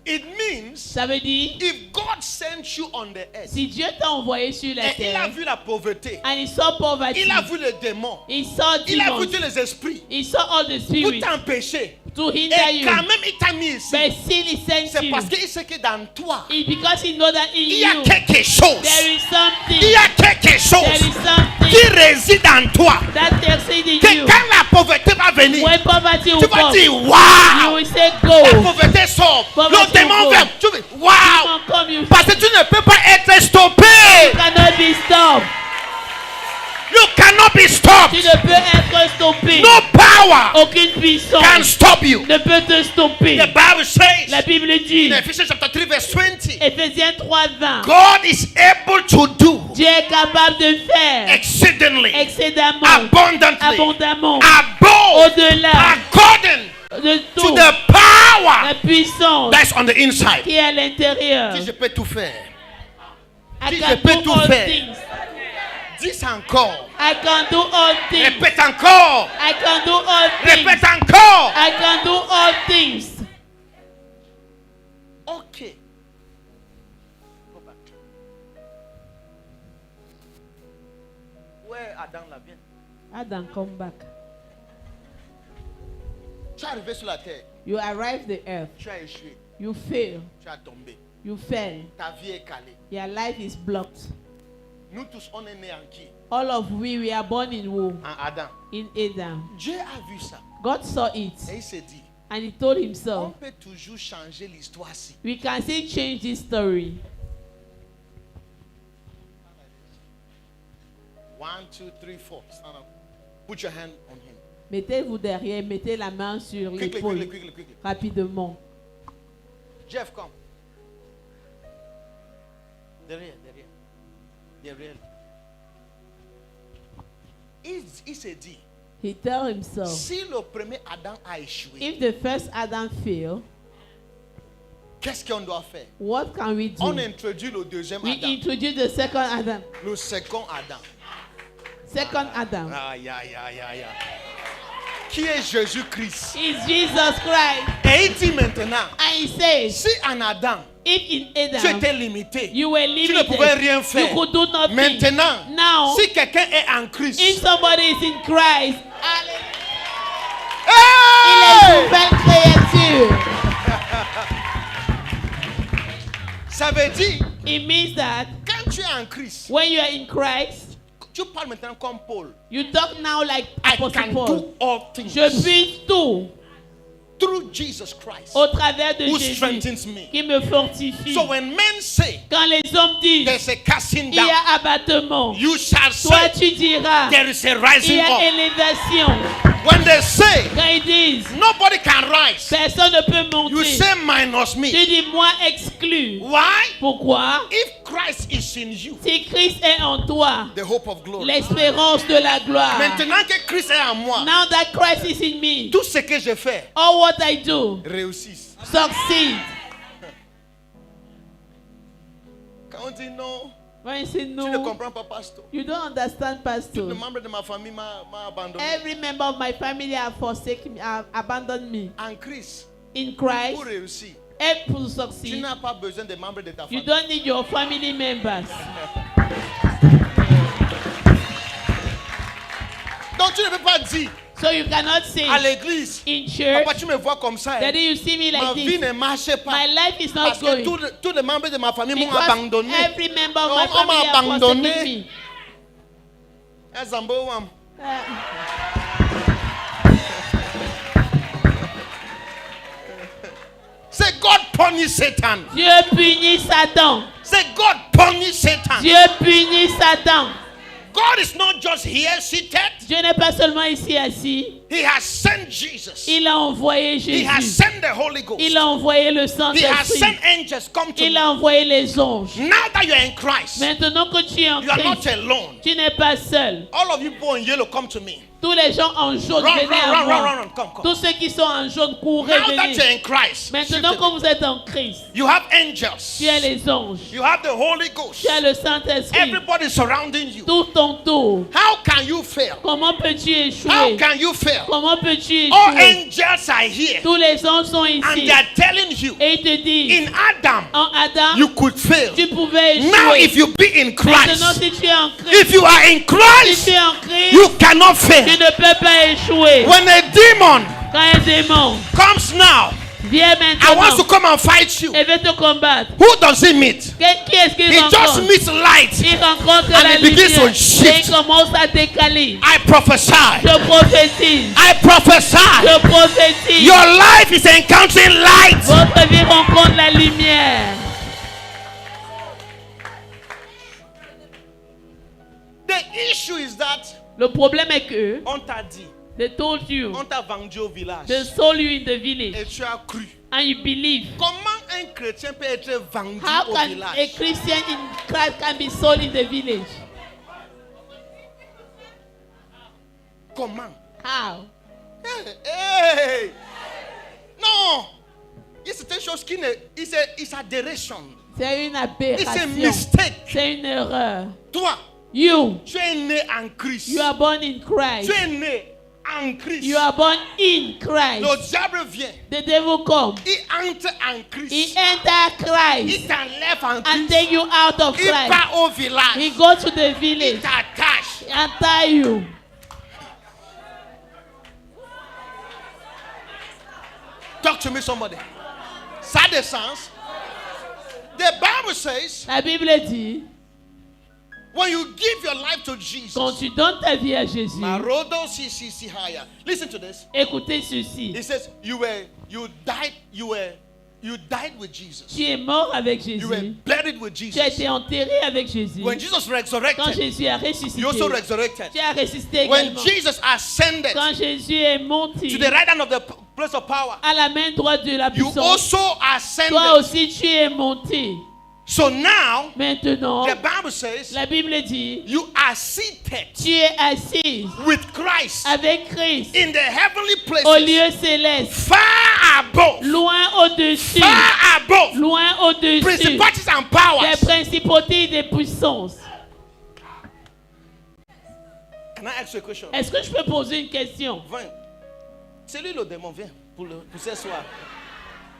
It means
Ça veut dire,
if God sent you on the earth
si Dieu t'a envoyé sur la
et il a
terre,
vu la pauvreté,
and he saw poverty,
il a vu les démons,
he saw
il a vu
demons,
tous les esprits
he saw all the
pour
spirits
t'empêcher.
to hinder
Et
you.
quand même, il t'a mis ici.
But still he sent
C'est
you.
parce qu'il sait que dans toi,
It's because he knows that in
il y a
you
quelque chose.
there is something.
Il y a quelque
There
chose
is something
qui réside en toi.
that exists in
Que
you.
quand la pauvreté va venir,
When poverty
tu
will
vas
come,
dire
you
waouh.
will say
La
go.
pauvreté sort.
Poverty
Le démon
will go.
vient. Tu dis waouh.
Demon come, you
Parce que tu ne peux pas être stoppé.
cannot be stopped.
You cannot be stopped.
Tu ne peux être stoppé.
No power
Aucune puissance
can stop you.
ne peut te stopper.
The Bible says
La Bible dit,
in Ephesians chapter 3 verse 20,
Ephésiens 3:20,
God is able to do
Dieu est capable de faire
exceedingly,
excédemment,
abundantly,
abondamment,
above,
au-delà
according
de
to
tout,
the power
la puissance
that's on the inside.
qui est à l'intérieur.
Si je peux tout faire,
I
si
can
je peux
do
tout
all
faire.
things.
Dis ça encore.
I can do all things.
Répète encore.
I can do all things.
Répète encore.
I can do all things.
Ok. Go back. Ouais, Adam là, viens.
Adam, come back.
Tu es arrivé sur la terre.
You arrived the earth.
Tu as échoué.
You fail.
Tu as tombé.
You fell.
Ta vie est calée.
Your life is blocked.
Nous tous, on est nés en qui?
All of we are born in woe,
En Adam.
in Adam.
Dieu a vu ça.
God saw it
Et il s'est dit,
and he told
on
himself,
peut toujours changer l'histoire-ci.
we can still change this story.
1, 2, 3, 4. Stand up. Put your hand on him.
Mettez-vous derrière, mettez la main sur
Quickly,
l'épaule
quickly, quickly, quickly.
rapidement.
Jeff, come. Derrière. Il s'est dit,
He tell himself,
si le premier Adam a échoué,
if the first Adam failed,
qu'est-ce qu'on doit faire?
what can we
On
do?
introduit le deuxième
We
Adam.
introduce the second Adam.
Le second Adam.
Second Adam
Aïe. Qui est Jésus-Christ?
is Jesus Christ.
Et il dit maintenant,
And he says,
si en Adam,
if in
tu
Adam
étais limité,
you were
tu ne pouvais rien
limited, you
faire.
could do nothing.
Maintenant,
Now,
si quelqu'un est en Christ,
if somebody is in Christ, il est
hey!
une nouvelle créature.
Ça veut dire,
It means that
quand tu es en Christ,
when you are in Christ,
tu parles maintenant comme Paul.
you talk now like
I
Apostle
can
Paul.
do all things
Je puis tout
through Jesus Christ,
au travers de
who
Jésus
strengthens me.
qui me fortifie.
So when men say
Quand les hommes disent,
there's a casting
il y
down,
a abattement,
you shall
toi
say
tu diras,
there is a
il
rising
y a
up.
élévation.
When they say
Quand ils disent,
nobody can rise,
personne ne peut
you
monter,
say minus
tu
me.
dis moi exclu.
Why?
Pourquoi?
If Christ is in you,
Si Christ est en toi,
the hope of glory.
l'espérance de la gloire.
Maintenant que Christ est en moi,
Now that Christ is in me,
tout ce que je fais
all what I do
réussisse.
succeed.
Quand on dit non,
When you say
tu ne
no,
comprends pas, pasteur.
you don't understand,
Tout le
pastor.
membre de ma famille m'a abandonné.
Every member of my family have forsaken me, have abandoned me.
En Christ,
In Christ,
pour réussir,
help to
tu
succeed.
n'as pas besoin des membres de ta
You
famille.
don't need your family members.
Donc tu ne peux pas dire
So you cannot say
à l'église,
in church,
papa, tu me vois comme ça. hein.
Daddy, you see me
Ma
like
vie
this.
ne marche pas.
My life is not
Parce que
going.
tous les membres de ma famille m'ont
Because
abandonné.
every member of my
On m'a
family have
abandonné.
forsaken me.
Un zambo, wam. Say God punish Satan.
Dieu punit Satan.
Say God punish Satan.
Dieu punit Satan.
God is not just here seated.
Dieu n'est pas seulement ici assis.
He has sent Jesus.
Il a envoyé
He has
Jésus.
sent the Holy Ghost.
Il a envoyé le
He has
Saint-Esprit.
sent angels come to
Il
me.
a envoyé les anges.
Now that you are in Christ,
Maintenant que tu es en
you are not
Christ,
alone.
tu n'es pas seul.
All of you people in yellow, come to me.
Tous les gens en jaune,
Run,
venez à
run,
moi.
run, run, come, come.
Tous ceux qui sont en jaune, courez,
Now that
venez.
you're in Christ,
Maintenant
shift
que
it.
vous êtes en Christ,
You have angels.
tu as les anges.
You have the Holy Ghost.
Tu as le Saint-Esprit.
Everybody surrounding you.
Tout ton tour.
How can you fail?
Comment peux-tu
How
échouer?
can you fail?
Comment peux-tu
All
échouer?
angels are here
Tous les anges sont
and
ici.
they are telling you
Et ils te disent,
in Adam
en Adam,
you could fail.
tu pouvais
Now
échouer.
if you be in
Maintenant,
Christ,
si tu es en Christ,
if you are in
si
Christ,
tu es en Christ,
you cannot
tu
fail.
ne peux pas échouer.
When a demon
Quand un démon
comes now,
vient
I want to
maintenant
come and fight you.
et veut te combattre,
Who does he meet?
qui est-ce qu'il
He just
rencontre?
meets light.
Il rencontre
And
la
he begins to
lumière et
shift.
il commence à décaler.
I prophesy.
Je prophétise.
I prophesy.
Je prophétise.
Your life is encountering light.
Votre vie rencontre la lumière.
The issue is that
Le problème est que,
on t'a dit,
they told you,
on t'a vendu au village
they sold you in the village
et tu as cru.
and you believe.
Comment un chrétien peut être vendu
How
au
can a
village?
Christian in Christ can be sold in the village?
Comment?
How?
Hey! Non! C'est une chose qui ne... It's adoration.
C'est une
It's a
aberration.
mistake.
C'est une erreur.
Toi,
You.
Tu es né en Christ.
You are born in
Tu
Christ.
es né en Christ.
You are born in
Le
Christ.
diable vient.
The devil comes.
Il entre en
He
Christ.
enter
Il
Christ
t'enlève en
and
Christ.
take you out of
Il
Christ.
part au village.
He goes to the
Il
village
t'attache.
and tie you.
Talk to me, somebody. Ça a des sens. The Bible says,
La Bible dit,
when you give your life to Jesus,
quand tu donnes ta vie à Jésus,
Marodo si higher. Listen to this.
écoutez ceci.
He says, you died with Jesus.
Tu es mort avec
You were
Jésus.
buried with
Tu as
Jesus.
été enterré avec Jésus.
When Jesus
Quand
resurrected,
Jésus a ressuscité,
you also resurrected.
tu as ressuscité
When
également.
Jesus ascended
Quand Jésus est monté
to the right hand of the place of power,
à la main droite de la
you
puissance,
also
toi
ascended.
aussi tu es monté.
So now,
Maintenant,
the Bible says,
la Bible dit,
you are seated
tu es assis
with Christ
avec Christ
in the heavenly
au
places,
lieu céleste,
far above,
loin au-dessus,
far above,
loin au-dessus
principalities and
des
powers.
principautés et des puissances.
Can I ask you a question?
Est-ce que je peux poser une question?
Viens. C'est lui le démon, viens pour ce soir.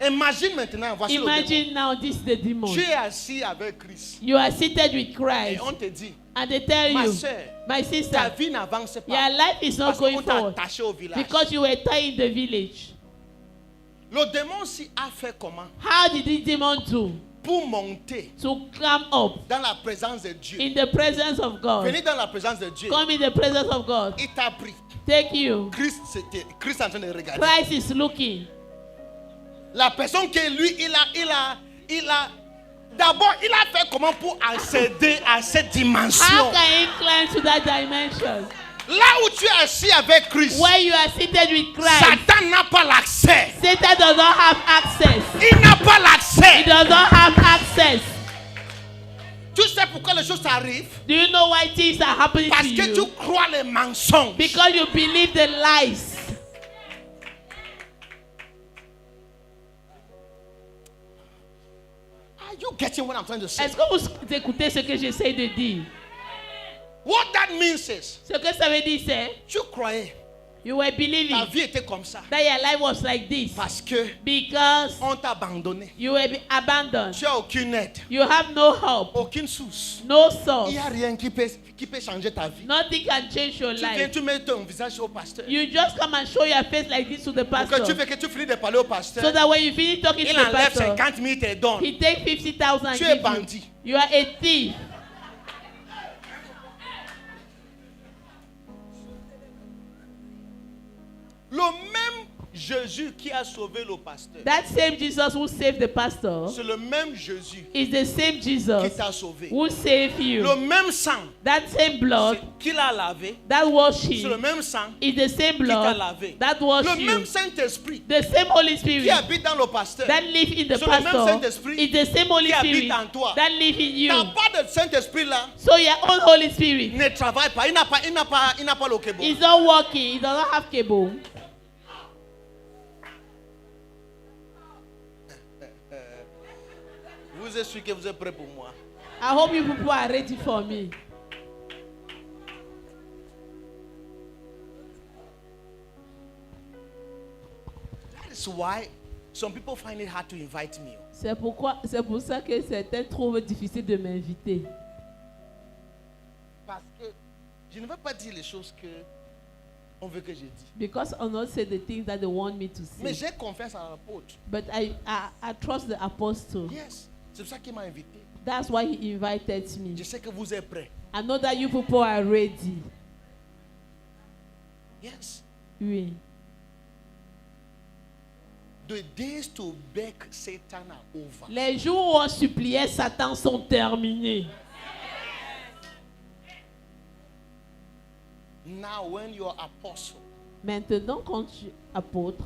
Imagine maintenant, voici le démon.
Imagine now this is the demon.
Tu es assis avec Christ.
You are seated with
Et
Christ
on te dit,
and they tell
ma
you,
soeur,
my
ta
sister,
vie n'avance
your
pas.
life is not
Parce
going
qu'on t'a
forward
attaché au village.
because you were tied in the village.
Le démon aussi a fait comment?
How did this demon do
Pour monter
to come up
dans la présence de Dieu.
in the presence of God?
Venir dans la présence de Dieu.
Come in the presence of God.
Il t'a pris.
Take you.
Christ est en train de regarder.
Christ is looking.
La personne que lui, d'abord, il a fait comment pour accéder à cette dimension.
How can he climb to that dimension?
Là où tu es assis avec Christ,
Where you are seated with Christ,
Satan n'a pas l'accès.
Satan does not have access.
Il n'a pas
He
l'accès.
does not have access.
Tu sais pourquoi les choses t'arrivent?
Do you know why things are happening
Parce
to
que tu
you?
crois les mensonges.
Because you believe the lies.
Are you getting what I'm trying to say?
Est-ce que vous écoutez ce que j'essaie de dire?
What that means is,
Ce que ça veut dire c'est,
tu croyais,
you were
ta
believing
vie était comme ça.
that your life was like this
Parce que
because
on t'a abandonné.
you were abandoned.
Tu n'as aucune aide,
You have no help,
aucune source.
no
Il
source.
n'y a rien qui peut changer ta vie.
Nothing can change your
Tu viens,
life.
tu mets ton visage au pasteur.
You just come and show your face like this to the
Pour que
pastor.
tu fais que tu finis de parler au pasteur.
So that when you finish talking to
Il
the
enlève
pastor,
50 000 et te donne.
he takes 50,000 and
Tu es
gives you.
bandit.
You are a thief.
Le même Jésus qui a sauvé le pasteur,
That same Jesus who saved the pastor
c'est le même Jésus
is the same
qui
Jesus
t'a sauvé.
who saved
Le
you.
même sang
That same blood
qu'il a lavé,
that washed
c'est le
him
même sang
is the same
qui t'a
blood
lavé.
that washed
Le
you.
même Saint-Esprit
The same Holy
qui
Spirit
habite dans le pasteur.
that live in the
C'est le même
pastor
Saint-Esprit
is the same Holy
qui habite
Spirit
en toi.
that live in you.
T'as pas de Saint-Esprit là,
So your own Holy Spirit
ne travaille pas. Il n'a pas le kebo.
is not working. He does not have cable.
Vous êtes sûr que vous êtes prêts pour moi?
I hope you people are ready for me.
That is why some people find it hard to invite me.
C'est pour ça que certains trouvent difficile de m'inviter.
Parce que je ne veux pas dire les choses que on veut que je dise.
Because I'll not say the things that they want me to
Mais
say.
j'ai confiance à l'apôtre.
But I trust the apostle.
Yes. C'est pour ça qu'il m'a invité.
That's why he invited
Je
me.
sais que vous êtes prêts.
I know that you people are ready.
Yes.
Oui.
The days to beg Satan are over.
Les jours où on suppliait Satan sont terminés.
Now when you're apostle,
Maintenant, quand tu es apôtre,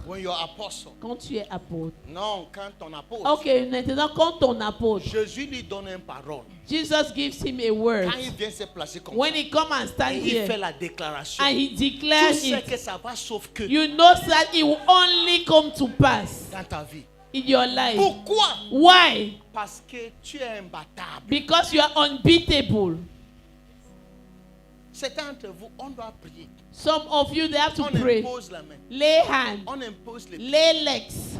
quand tu es apôtre.
non, quand ton apôtre,
Ok, maintenant, quand ton apôtre,
Jésus lui donne une parole.
Jesus gives him a word.
Quand il vient se placer comme
When
ça,
he come and stand
et il fait
here
la déclaration,
and he
tu
declares
sais
it,
que ça va sauf que
you know that it will only come to pass
dans ta vie.
in your life.
Pourquoi?
Why?
Parce que tu es imbattable.
Because you are unbeatable.
Certains d'entre vous, on doit prier.
Some of you, they have to
On
pray.
impose la main.
Lay hand.
On impose les pieds.
Lay legs.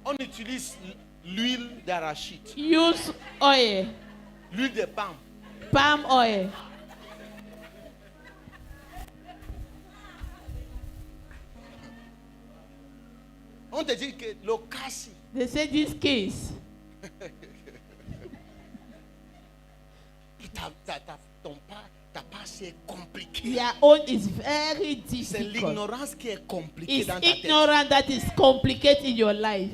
On utilise l'huile d'arachide,
Use oil.
l'huile de palme.
Palm oil.
On te dit que le cassis,
They say this case,
ta part c'est compliqué.
their own is very
C'est
difficult.
l'ignorance qui est compliquée
It's
dans ta tête.
ignorance that is complicated in your life.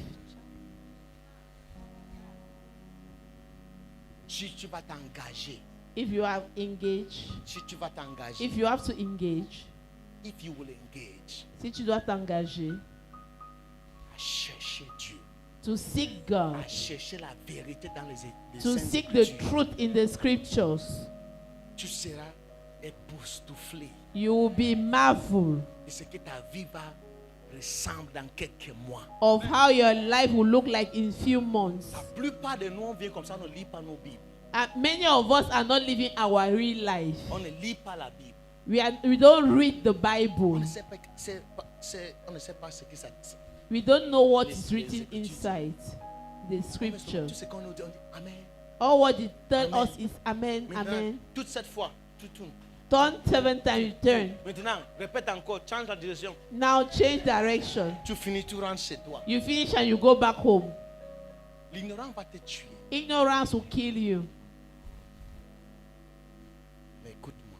Si tu vas t'engager,
If you are engaged,
si tu vas t'engager,
if you have to engage,
if you will engage,
si tu dois t'engager
à chercher Dieu,
to seek God,
à chercher la vérité dans les
to
Saintes
seek the
Écritures,
truth in the scriptures,
tu seras époustouflé
you will be marveled
de ce que ta vie va ressembler dans quelques mois.
of how your life will look like in few months.
La plupart de nous, on vient comme ça, on ne lit pas nos Bibles.
And many of us are not living our real life.
On ne lit pas la Bible.
We don't read the
On
Bible.
ne sait pas, on ne sait pas ce que ça dit.
We don't know what is
Les
written
Écritures.
inside the
Tout
scriptures.
ce qu'on nous dit, on dit Amen.
All what it tells
Amen.
us is Amen,
Maintenant,
Amen.
toute cette fois, tu tournes.
Turn 7 times, you turn.
Maintenant, répète encore, change la direction.
Now change direction.
Tu finis, tu rentres chez toi.
You finish and you go back home.
L'ignorance va te tuer.
Ignorance will kill you.
Mais écoute-moi.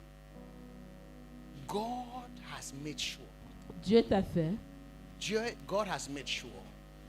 God has made sure.
Dieu t'a fait.
God has made sure.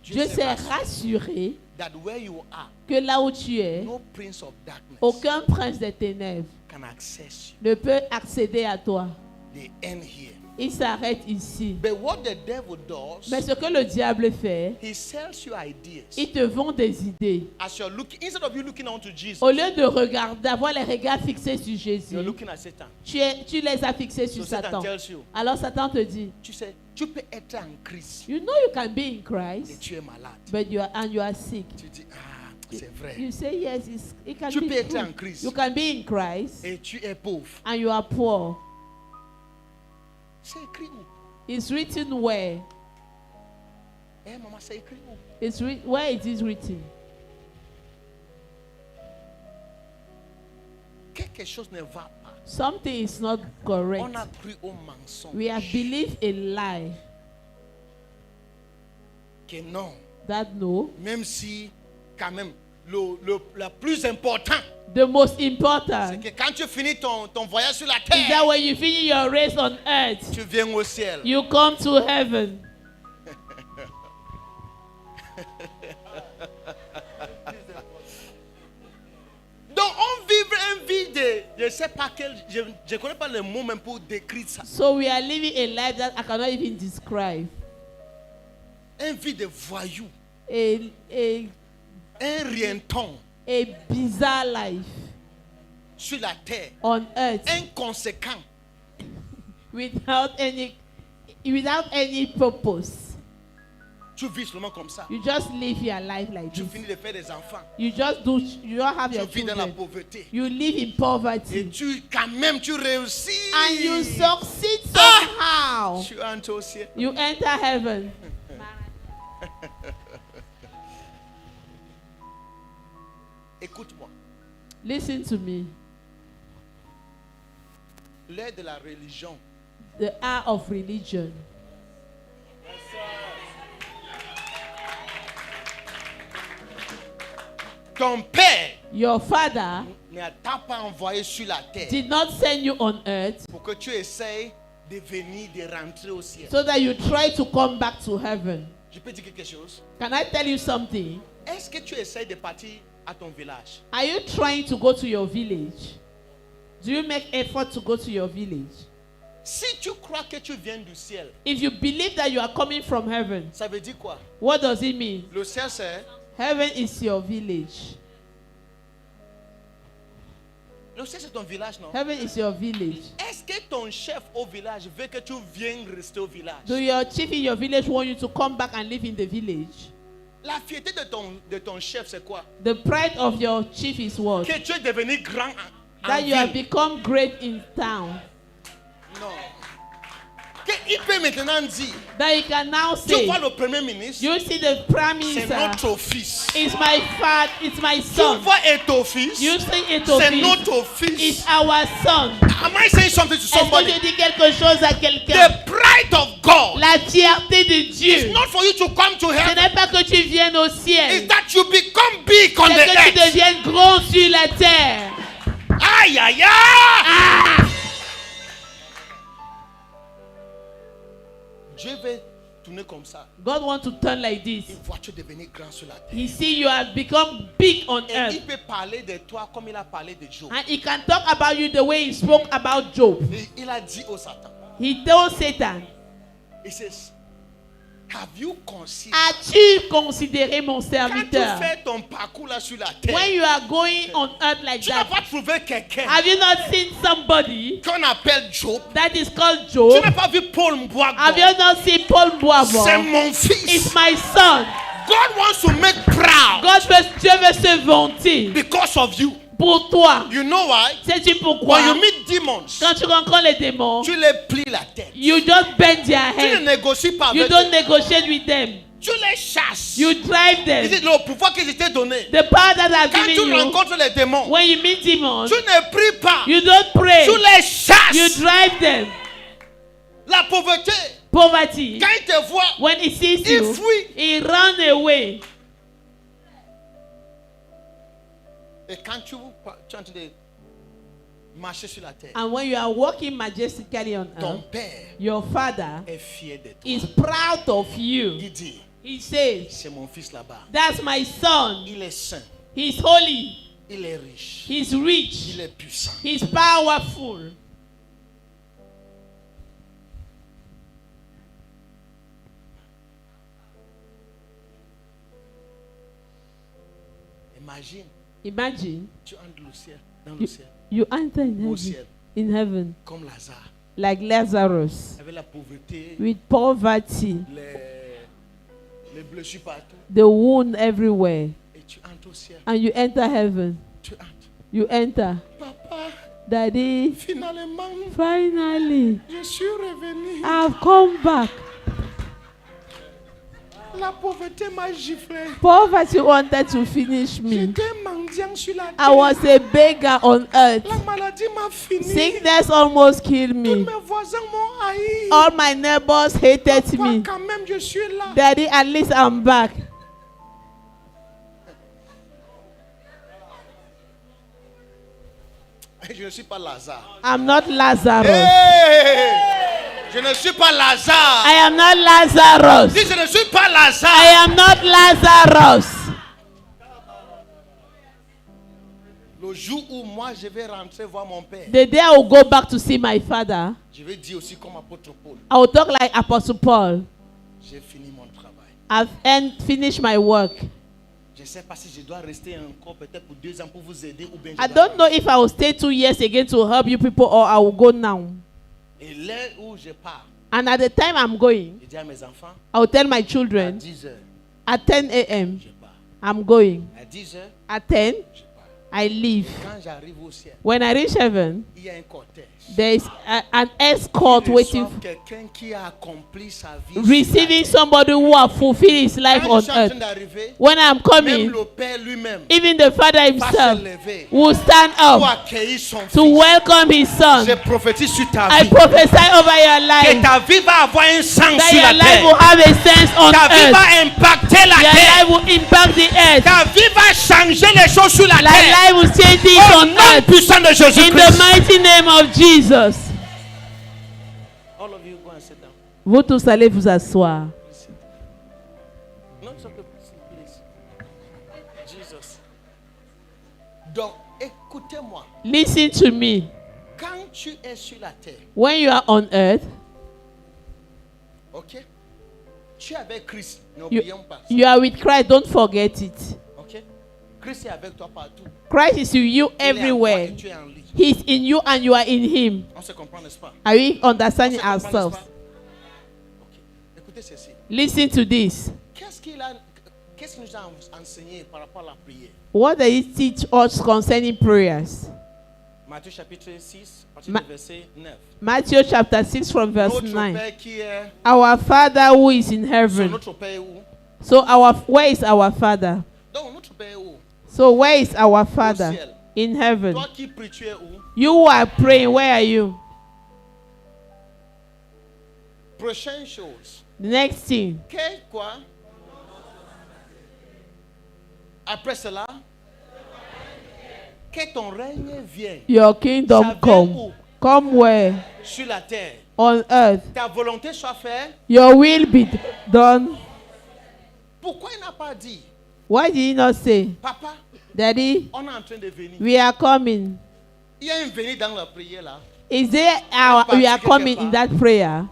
Dieu s'est
rassuré
rassuré
that where you are,
que là où tu es,
no prince of darkness
aucun prince des ténèbres
can access you.
ne peut accéder à toi.
They end here.
Il s'arrête ici.
But what the devil does,
Mais ce que le diable fait,
he sells you ideas.
il te vend des idées.
As you're looking, instead of you looking onto Jesus,
Au lieu de regarder, d'avoir les regards fixés sur Jésus,
you're looking at Satan.
tu les as fixés sur
So Satan
Satan.
tells you,
Alors Satan te dit,
tu sais, tu peux être en Christ
you know you can be in
et
Christ,
tu es malade.
but you are sick.
Tu dis, ah, c'est vrai.
You say yes, it can
Tu
be
peux être en
true.
Christ
You can be in Christ
et tu es pauvre.
and you are poor.
C'est écrit où?
It's written where?
Eh, maman, c'est écrit où?
Where it is written.
Quelque chose ne va pas.
Something is not
On
correct.
a cru au mensonge.
We have believed a lie.
Que non.
That no,
Même si, quand même, le plus important,
the most
c'est
important
que quand tu finis ton voyage sur la
is that
terre,
when you finish your race on earth,
tu viens au ciel.
you come to heaven.
Donc, on vit une vie de, je ne sais pas quel, je ne connais pas le mot même pour décrire ça.
So we are living a life that I cannot even describe.
Une vie de voyou,
A
un rienton
bizarre life
sur la terre,
on earth
inconséquent.
without any purpose.
Tu vis seulement comme ça.
You just live your life like
Tu
this.
finis de faire des enfants.
You don't have
Tu
your
vis dans la
children.
pauvreté.
You live in
Et
poverty.
quand même, tu réussis.
And you succeed somehow.
Tu entres au ciel.
You enter heaven.
Écoute-moi.
Listen to me.
L'heure de la religion,
The hour of religion.
ton père
Your father
ne t'a pas envoyé sur la terre
did not send you on earth
pour que tu essayes de venir, de rentrer au ciel.
so that you try to come back to heaven.
Je peux dire quelque chose.
Can I tell you something?
Est-ce que tu essayes de partir à ton village?
Are you trying to go to your village? Do you make effort to go to your village?
Si tu crois que tu viens du ciel,
If you believe that you are coming from heaven,
ça veut dire quoi?
what does it mean?
Le ciel, c'est...
Heaven is your village.
Le ciel, c'est ton village, non?
Heaven is your village.
Est-ce que ton chef au village veut que tu viennes rester au village?
Do your chief in your village want you to come back and live in the village?
La fierté de ton chef, c'est quoi?
The pride of your chief is what?
Que tu es devenu grand en
That you have
ville.
become great in town.
il peut maintenant dire,
that he can now
tu
say,
vois le premier ministre,
you see the prime
c'est
minister,
notre fils.
it's my father, it's my
Tu
son.
vois Étofis,
You see
c'est
Etofis,
notre
it's
fils.
our son.
Am I saying something to
Est-ce que
somebody?
je dis quelque chose à quelqu'un?
The pride of God
La fierté de
is
Dieu,
not for you to come to
ce
heaven.
n'est pas que tu viennes au
It's
ciel,
that you become big on
c'est
the
que tu
earth.
deviennes grand sur la terre.
Aïe, aïe, aïe. Dieu veut tourner comme ça.
God wants to turn like this.
Il voit tu devenir grand sur la terre.
He see you have become big on
Et
earth.
il peut parler de toi comme il a parlé de Job.
And he can talk about you the way he spoke about Job.
Et il a dit au Satan,
He told Satan,
il says, have you considered,
as-tu considéré mon
quand tu
serviteur?
fais ton parcours là sur la terre,
When you are going on earth like
tu n'as
that,
pas trouvé quelqu'un
have you not seen somebody
qu'on appelle Job?
that is called
Tu
Job?
n'as pas vu Paul Mbouago?
Have you not seen Paul
C'est
Boisvort?
mon fils.
It's my son.
God wants to make proud
Dieu veut se vanter
because of you.
pour toi.
You know why?
Sais-tu pourquoi?
When you meet demons,
Quand tu rencontres les démons,
tu les plies la tête.
you just bend their
Tu ne
head.
négocies pas
You
avec
don't
eux.
negotiate with them.
Tu les chasses.
You drive
Il
them.
dit le pouvoir que je t'ai donné.
The power that I've
Quand
given
tu
you,
rencontres les démons,
when you meet demons,
tu ne pries pas.
you don't pray.
Tu les
You
chasses.
drive them.
La pauvreté,
Poverty.
quand il te voit,
When he sees
il
you,
fuit.
he run away.
Et quand tu es en train de marcher sur la terre,
And when you are walking majestically on
ton
earth,
père
your father
est fier de toi.
is proud of you.
Il dit,
He says,
c'est mon fils là-bas.
that's my son.
Il est saint,
He's holy.
il est riche,
He's rich.
il est puissant.
He's powerful.
Imagine,
Imagine
tu entres dans le ciel,
you enter in
au
heaven,
ciel,
in heaven
comme Lazare,
like Lazarus
avec la pauvreté,
with poverty,
les blessures partout.
the wound everywhere,
Et tu entres au ciel,
and you enter heaven.
tu entres.
You enter.
Papa,
Daddy,
finalement,
finally,
je suis revenu.
I've come back.
La pauvreté m'a giflé.
Poverty wanted to finish me.
J'étais mendiant sur la
I
terre.
was a beggar on earth.
La maladie m'a fini.
Sickness almost killed
Tous
me.
mes voisins m'ont haï.
All my neighbors hated
Papa,
me.
quand même, je suis là.
Daddy, at least I'm back.
Je ne suis pas Lazare.
I'm not Lazarus.
Hey! Je ne suis pas Lazare.
I am not Lazarus.
Dis, je ne suis pas Lazare.
I am not Lazarus.
Le jour où moi je vais rentrer voir mon père,
The day I will go back to see my father,
je vais dire aussi comme apôtre Paul,
I will talk like Apostle Paul.
j'ai fini mon travail.
I've finished my work.
Je ne sais pas si je dois rester encore peut-être pour 2 ans pour vous aider ou bien
I don't know if I will stay 2 years again to help you people or I will go now.
Et l'heure où je pars,
And at the time I'm going,
je dis à mes enfants,
I will tell my
à
children
10 heures,
at 10 a.m.
je pars.
I'm going.
À 10 heures,
At 10,
je pars.
I leave.
Quand j'arrive au ciel,
When I reach heaven,
il y a un cortège.
there is an escort
Ils
waiting,
reçoivent quelqu'un qui a accompli sa vie. sur la
receiving
terre.
somebody who has fulfilled his life
Quand
on
je suis en train
earth.
d'arriver,
When I'm
même
coming,
le Père lui-même
even the Father
va se
himself
lever
will stand
pour
up
accueillir son
to
fils.
welcome his son.
Je prophétise sur ta
I
vie.
prophesy over your
Que
life
ta vie va avoir un sens
that
sur la
your life will
terre.
have a sense on
Ta vie
earth.
va impacter la
Your
terre.
life will impact the earth.
Ta vie va changer les choses sur la
Your
terre.
life will change things
Au
on
nom
earth.
puissant de
In the
Jésus-Christ.
mighty name of Jesus.
All of you go and sit down.
Vous tous allez vous asseoir.
Non, it's okay, please. Jesus. Donc, écoutez-moi.
Listen to me.
Quand tu es sur la terre,
When you are on earth,
ok? Tu es avec Christ.
you,
N'oublions pas. ça,
you are with Christ. Don't forget it.
Ok? Christ est avec toi partout.
Christ is with you
Il est en toi
everywhere.
et tu es en lui.
He's in you and you are in him.
On se comprend, n'est-ce pas?
Are we
On
understanding
se comprend, n'est-ce
ourselves?
pas? Ok. Écoutez ceci.
Listen to this.
Qu'est-ce qu'il nous a enseigné par rapport à la prière?
What does it teach us concerning prayers?
Matthieu chapitre 6, à partir
Ma-
du verset 9.
Matthew chapter 6 from verse
Notre
9.
Père qui est...
Our Father who is in
So,
heaven.
notre Père est où?
So where is our Father?
Donc, notre Père est où?
So where is our Father?
ciel.
In heaven.
Toi qui pries, tu es où?
You who are praying, where are you?
Prochaine chose.
The next thing.
Quel quoi? Après cela, que ton règne vienne
Your kingdom
Ça vient
come.
où?
Come where?
sur la terre.
On earth.
Ta volonté soit faite.
Your will be done.
Pourquoi il n'a pas dit,
Why did he not say,
Papa,
Daddy,
on est en train de venir.
we are coming?
Il y a un venir dans la prière là.
Is there we are coming in that prayer?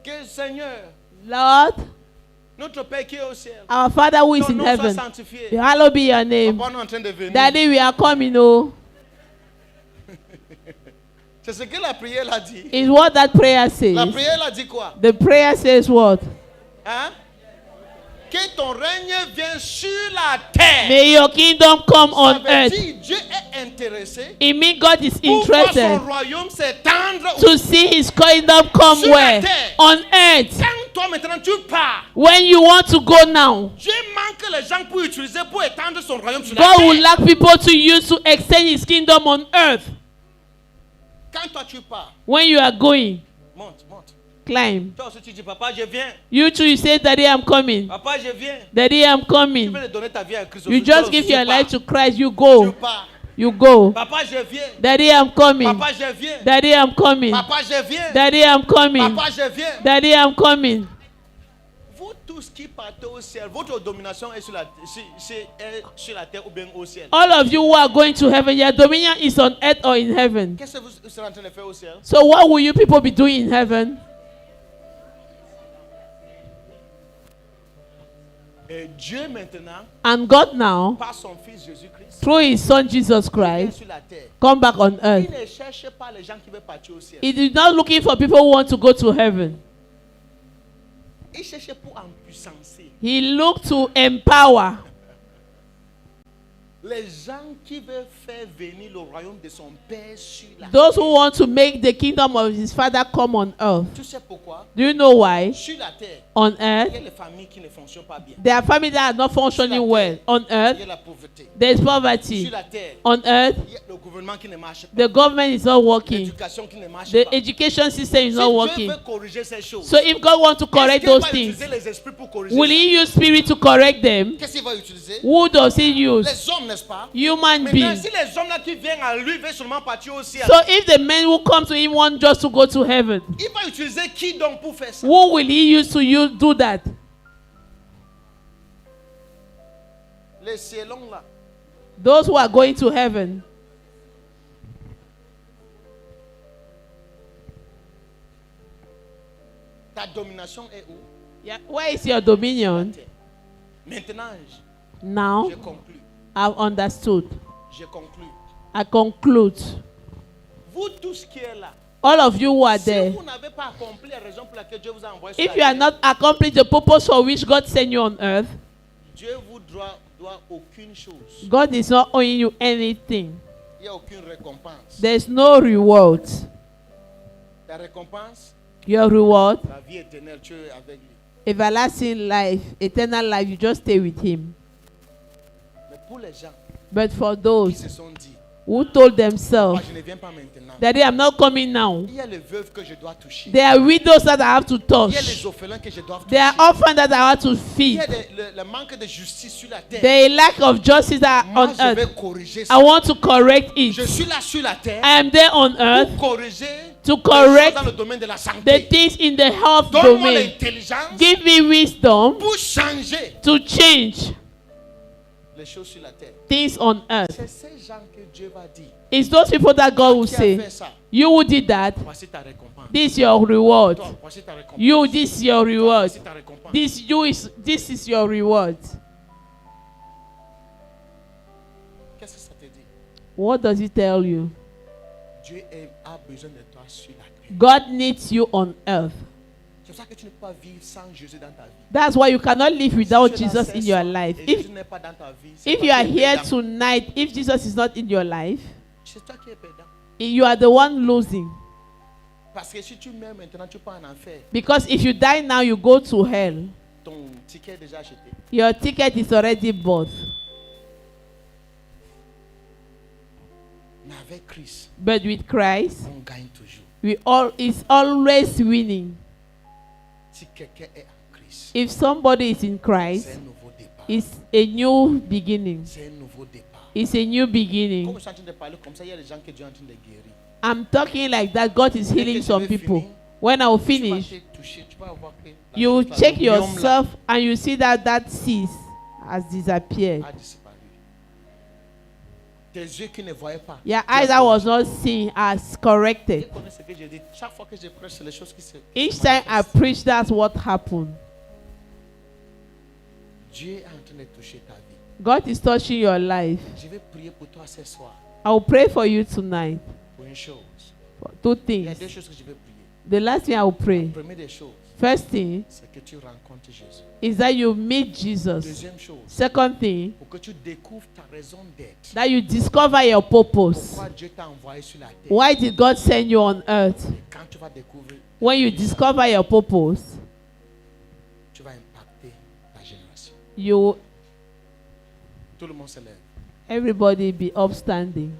Que Seigneur,
Lord,
notre Père qui est au ciel,
our Father who is
ton
in
nom soit
heaven,
sanctifié.
hallowed be your name.
Papa, on est en train de venir.
Daddy, we are coming, oh.
C'est ce que la prière a dit.
Is what that prayer
La
says.
prière a dit quoi?
The prayer says what?
Hein? Que ton règne vienne sur la terre.
May your kingdom come
Ça
on
veut
earth.
dire Dieu est intéressé
It means God is
pour voir son
interested
royaume s'étendre.
to see his kingdom come
Sur la
where?
terre.
On earth.
Quand toi maintenant tu pars,
When you want to go now,
Dieu manque les gens pour utiliser pour étendre son royaume sur la
God will
terre.
lack people to use to extend his kingdom on earth.
Quand toi tu pars,
When you are going,
monte, monte.
climb.
Toi aussi tu dis, Papa, je viens.
You too, you say, Daddy, I'm coming.
Papa, je viens.
Daddy, I'm
Tu
coming.
veux donner ta vie à Christ.
You
Toi
just
aussi,
give
tu
your
pars.
life to Christ. You
Tu
go.
pars.
You go.
Papa, je viens.
Daddy, I'm coming.
Papa, je viens.
Daddy, I'm coming.
Papa, je viens.
Daddy, I'm coming.
Papa, je viens.
Daddy, I'm coming.
Vous tous qui partez au ciel, votre domination est sur la terre ou bien au ciel.
All of you who are going to heaven, your dominion is on earth or in heaven.
Qu'est-ce que vous serez en train de faire au ciel?
So what will you people be doing in heaven?
Et Dieu maintenant,
And God now,
par son Fils Jésus-Christ,
through his son Jesus
vient
Christ,
sur la terre.
come back on earth.
Il ne cherche pas les gens qui veulent partir au ciel.
He is not looking for people who want to go to heaven.
Il cherche pour empuissancer
He looked to empower
les gens qui veulent faire venir le royaume de son Père sur la terre.
those who want to make the kingdom of his Father come on earth.
Tu sais pourquoi?
Do you know why?
Sur la terre,
On
il y
earth,
a les familles qui ne fonctionnent pas bien.
there are families that are not functioning well. On
Il y
earth,
a la pauvreté.
there is
Sur
poverty.
la terre,
On earth,
il y a le gouvernement qui ne marche pas.
the government is not working.
L'éducation qui ne marche
The
pas.
education system is
Si
not
Dieu
working.
veut corriger ces choses,
So if God wants to correct
est-ce
those
qu'il va
things,
utiliser les esprits pour corriger
will
ça?
he use spirit to correct them?
Qu'est-ce qu'il va utiliser?
Who does he use?
Les hommes, n'est-ce pas?
Human
Maintenant,
beings.
si les hommes là qui viennent à lui veulent seulement partir au ciel,
So if the men who come to him want just to go to heaven,
il va utiliser qui donc pour faire ça?
who will he use to do that?
Les cielons là.
Those who are going to heaven.
Ta domination est où?
Yeah. Where is your dominion?
Maintenant,
Now
je conclue.
I've understood.
Je conclue.
I conclude.
Vous tous qui êtes là,
All of you who are
si
there,
vous n'avez pas accompli la raison pour laquelle Dieu vous a envoyé sur
if
la
you are
terre,
not accomplished the purpose for which God sent you on earth,
Dieu vous doit aucune chose.
God is not owing you anything.
Il n'y a aucune récompense.
There's no reward.
La récompense,
Your reward,
la vie éternelle, tu es avec lui.
everlasting life, eternal life, you just stay with him.
Mais pour les gens
But for
qui
those
se sont dit,
who told
moi
themselves,
je ne viens pas maintenant.
Daddy, I'm not coming now.
Il y a les veuves que je dois toucher.
There are widows that I have to
Il y a les
touch.
orphelins que je dois toucher.
There are orphans that I have to
Il y
feed.
a le manque de justice sur la terre.
There is lack of justice that
Moi,
on
je vais
earth.
corriger ça.
I want to correct
Je
it.
suis là sur la terre
I am there on earth
pour corriger
to
les choses
correct
dans le domaine de la
the
santé.
things in the health
Donne-moi
domain.
l'intelligence
Give me wisdom
pour changer
to change
les choses sur la terre.
things on earth.
C'est ces gens que Dieu va dire.
It's those people that God will
Qui a
say,
fait ça?
you who did that,
Voici ta récompense.
this is your reward.
Toi, voici ta récompense.
You, this is your reward.
Voici ta récompense.
This is your reward.
Qu'est-ce que ça te dit?
What does it tell you?
Dieu a besoin de toi sur la terre.
God needs you on earth.
C'est pour ça que tu ne peux pas vivre sans Jésus dans ta vie.
That's why you cannot live without
Si tu es là
Jesus
ce
in your
soir
life.
et
If
Jésus n'est pas dans ta vie, c'est
if
toi
you are
qui es
here
perdant.
tonight, if Jesus is not in your life,
C'est toi qui es perdant.
you are the one losing.
Parce que si tu meurs maintenant, tu pars en enfer.
Because if you die now, you go to hell.
Ton ticket est déjà acheté.
Your ticket is already bought.
Mais avec Christ,
But with Christ,
on gagne toujours.
is always winning.
Si quelqu'un est en Christ,
If somebody is in
c'est
Christ,
un nouveau départ.
it's a new beginning.
C'est un nouveau départ.
It's a new
Comme
beginning.
je suis en train de parler comme ça, il y a des gens que Dieu est en train de guérir.
I'm talking like that. God is healing some people. When I will
Tu vas
finish,
te toucher, tu vas voir que la
you
chose là,
check
le myome là,
yourself and you see that cyst has disappeared.
a disparu. Tes yeux qui ne voyaient pas.
Your
Dieu a
eyes that was
corrigé.
not seen as
Dieu
corrected.
connaît ce que je dis. Chaque fois que je prêche, c'est les choses qui se
Each time I
manifestent.
preach, that's what happened.
Dieu est en train de toucher ta vie.
God is touching your life.
Je vais prier pour toi ce soir
I will pray for you tonight
pour une chose.
for two
Il y a
things.
deux choses que je vais prier.
The last thing I will pray,
La première des choses,
first thing,
c'est que tu rencontres Jésus.
is that you meet Jesus.
Deuxième chose,
Second thing,
pour que tu découvres ta raison d'être.
that you discover your purpose.
Pourquoi Dieu t'a envoyé sur la terre.
Why did God send you on earth?
Et quand tu vas découvrir,
When you discover your purpose,
tu vas impacter ta génération.
you
Tout le monde se lève.
everybody be upstanding.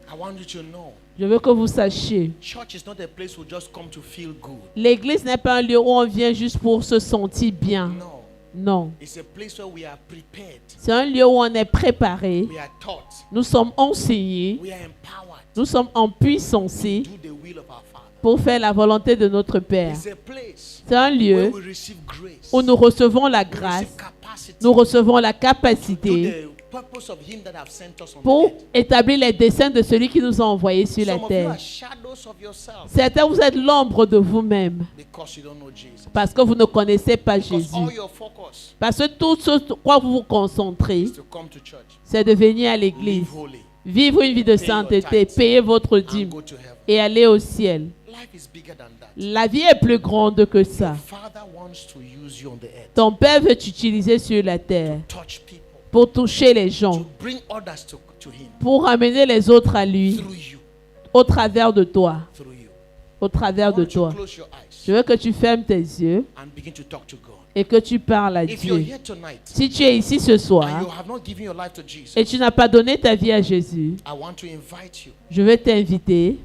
I want you to know,
Je veux que vous sachiez,
church is not a place we just come to feel good.
l'église n'est pas un lieu où on vient juste pour se sentir bien.
No,
Non.
it's a place where we are prepared.
C'est un lieu où on est préparé.
We are taught.
Nous sommes enseignés.
We are empowered
Nous sommes en puissance
to do the will of our Father.
pour faire la volonté de notre Père.
It's a place
C'est un
where
lieu
we receive grace.
où nous recevons la
We
grâce,
receive capacity
nous recevons la
to
capacité
do the purpose of Him that have sent us on
pour
the earth.
établir les desseins de celui qui nous a envoyés sur la
Some of you
terre.
are shadows of yourself
Certains, vous êtes l'ombre de vous-même
because you don't know Jesus.
parce que vous ne connaissez pas
Because all
Jésus.
your focus
Parce que tout ce sur quoi vous vous concentrez,
is to come to church,
c'est de venir à l'église,
live holy,
vivre une vie de sainteté, payer votre
and
dîme
go to heaven.
et aller au ciel.
Life is bigger than that.
La vie est plus grande que ça.
Father wants to use you on the earth,
Ton Père veut t'utiliser sur la terre
touch people,
pour toucher les gens,
to bring others to Him
pour amener les autres à lui
through you,
au travers de toi,
through you.
au
I
travers de
want you to
toi.
close your eyes
Je veux que tu fermes tes yeux
and begin to talk to God.
et que tu parles à
If you're
Dieu.
here tonight
Si tu es ici ce
and you
soir
have not given your life to Jesus,
et tu n'as pas donné ta vie à Jésus,
I want to invite you
je vais t'inviter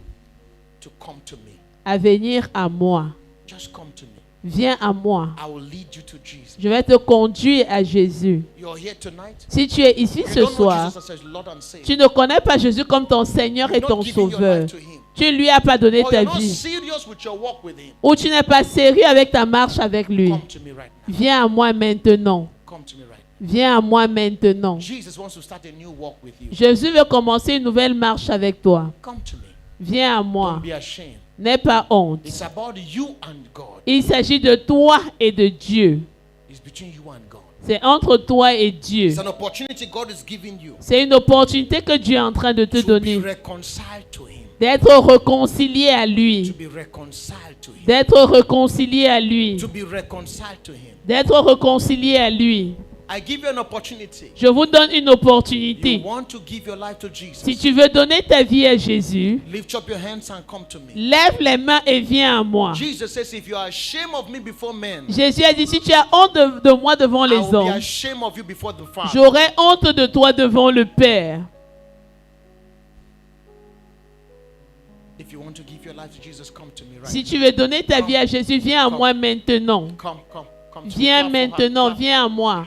to come to me.
à venir à moi.
Just come to me.
Viens à moi.
I will lead you to Jesus.
Je vais te conduire à Jésus.
You're here tonight.
Si tu es ici
You
ce
don't know
soir,
Jesus as Lord and Savior.
tu ne connais pas Jésus comme ton Seigneur et
You're
ton
not giving your
Sauveur.
life to Him.
Tu lui as pas donné
Or
ta
you're not
vie.
serious with your walk with Him.
Ou tu n'es pas sérieux avec ta marche avec lui.
Come to me right now.
Viens à moi maintenant.
Come to me right
Viens à moi maintenant.
now. Jesus wants to start a new walk with you.
Jésus veut commencer une nouvelle marche avec toi.
Come to me.
Viens à moi.
Don't be ashamed.
N'aie pas honte.
It's about you and God.
Il s'agit de toi et de Dieu.
It's between you and God.
C'est entre toi et Dieu.
It's an opportunity God is giving you
C'est une opportunité que Dieu est en train de te
to be
donner.
reconciled to Him.
D'être réconcilié à
To
lui.
be reconciled to Him.
D'être réconcilié à lui.
To be reconciled to Him.
D'être réconcilié à lui.
I give you an opportunity.
Je vous donne une opportunité.
You want to give your life to Jesus.
Si tu veux donner ta vie à Jésus,
Lift up your hands and come to me.
lève les mains et viens à moi.
Jesus says, if you are ashamed of me before men,
Jésus a dit, si tu as honte de moi devant
I
les
will be
hommes,
ashamed of you before the Father.
j'aurai honte de toi devant le Père.
If you want to give your life to Jesus, come to me right
Si tu veux donner ta vie à Jésus, viens à moi maintenant.
now. Come to me.
Viens
Clap for her.
maintenant,
Clap.
viens à moi.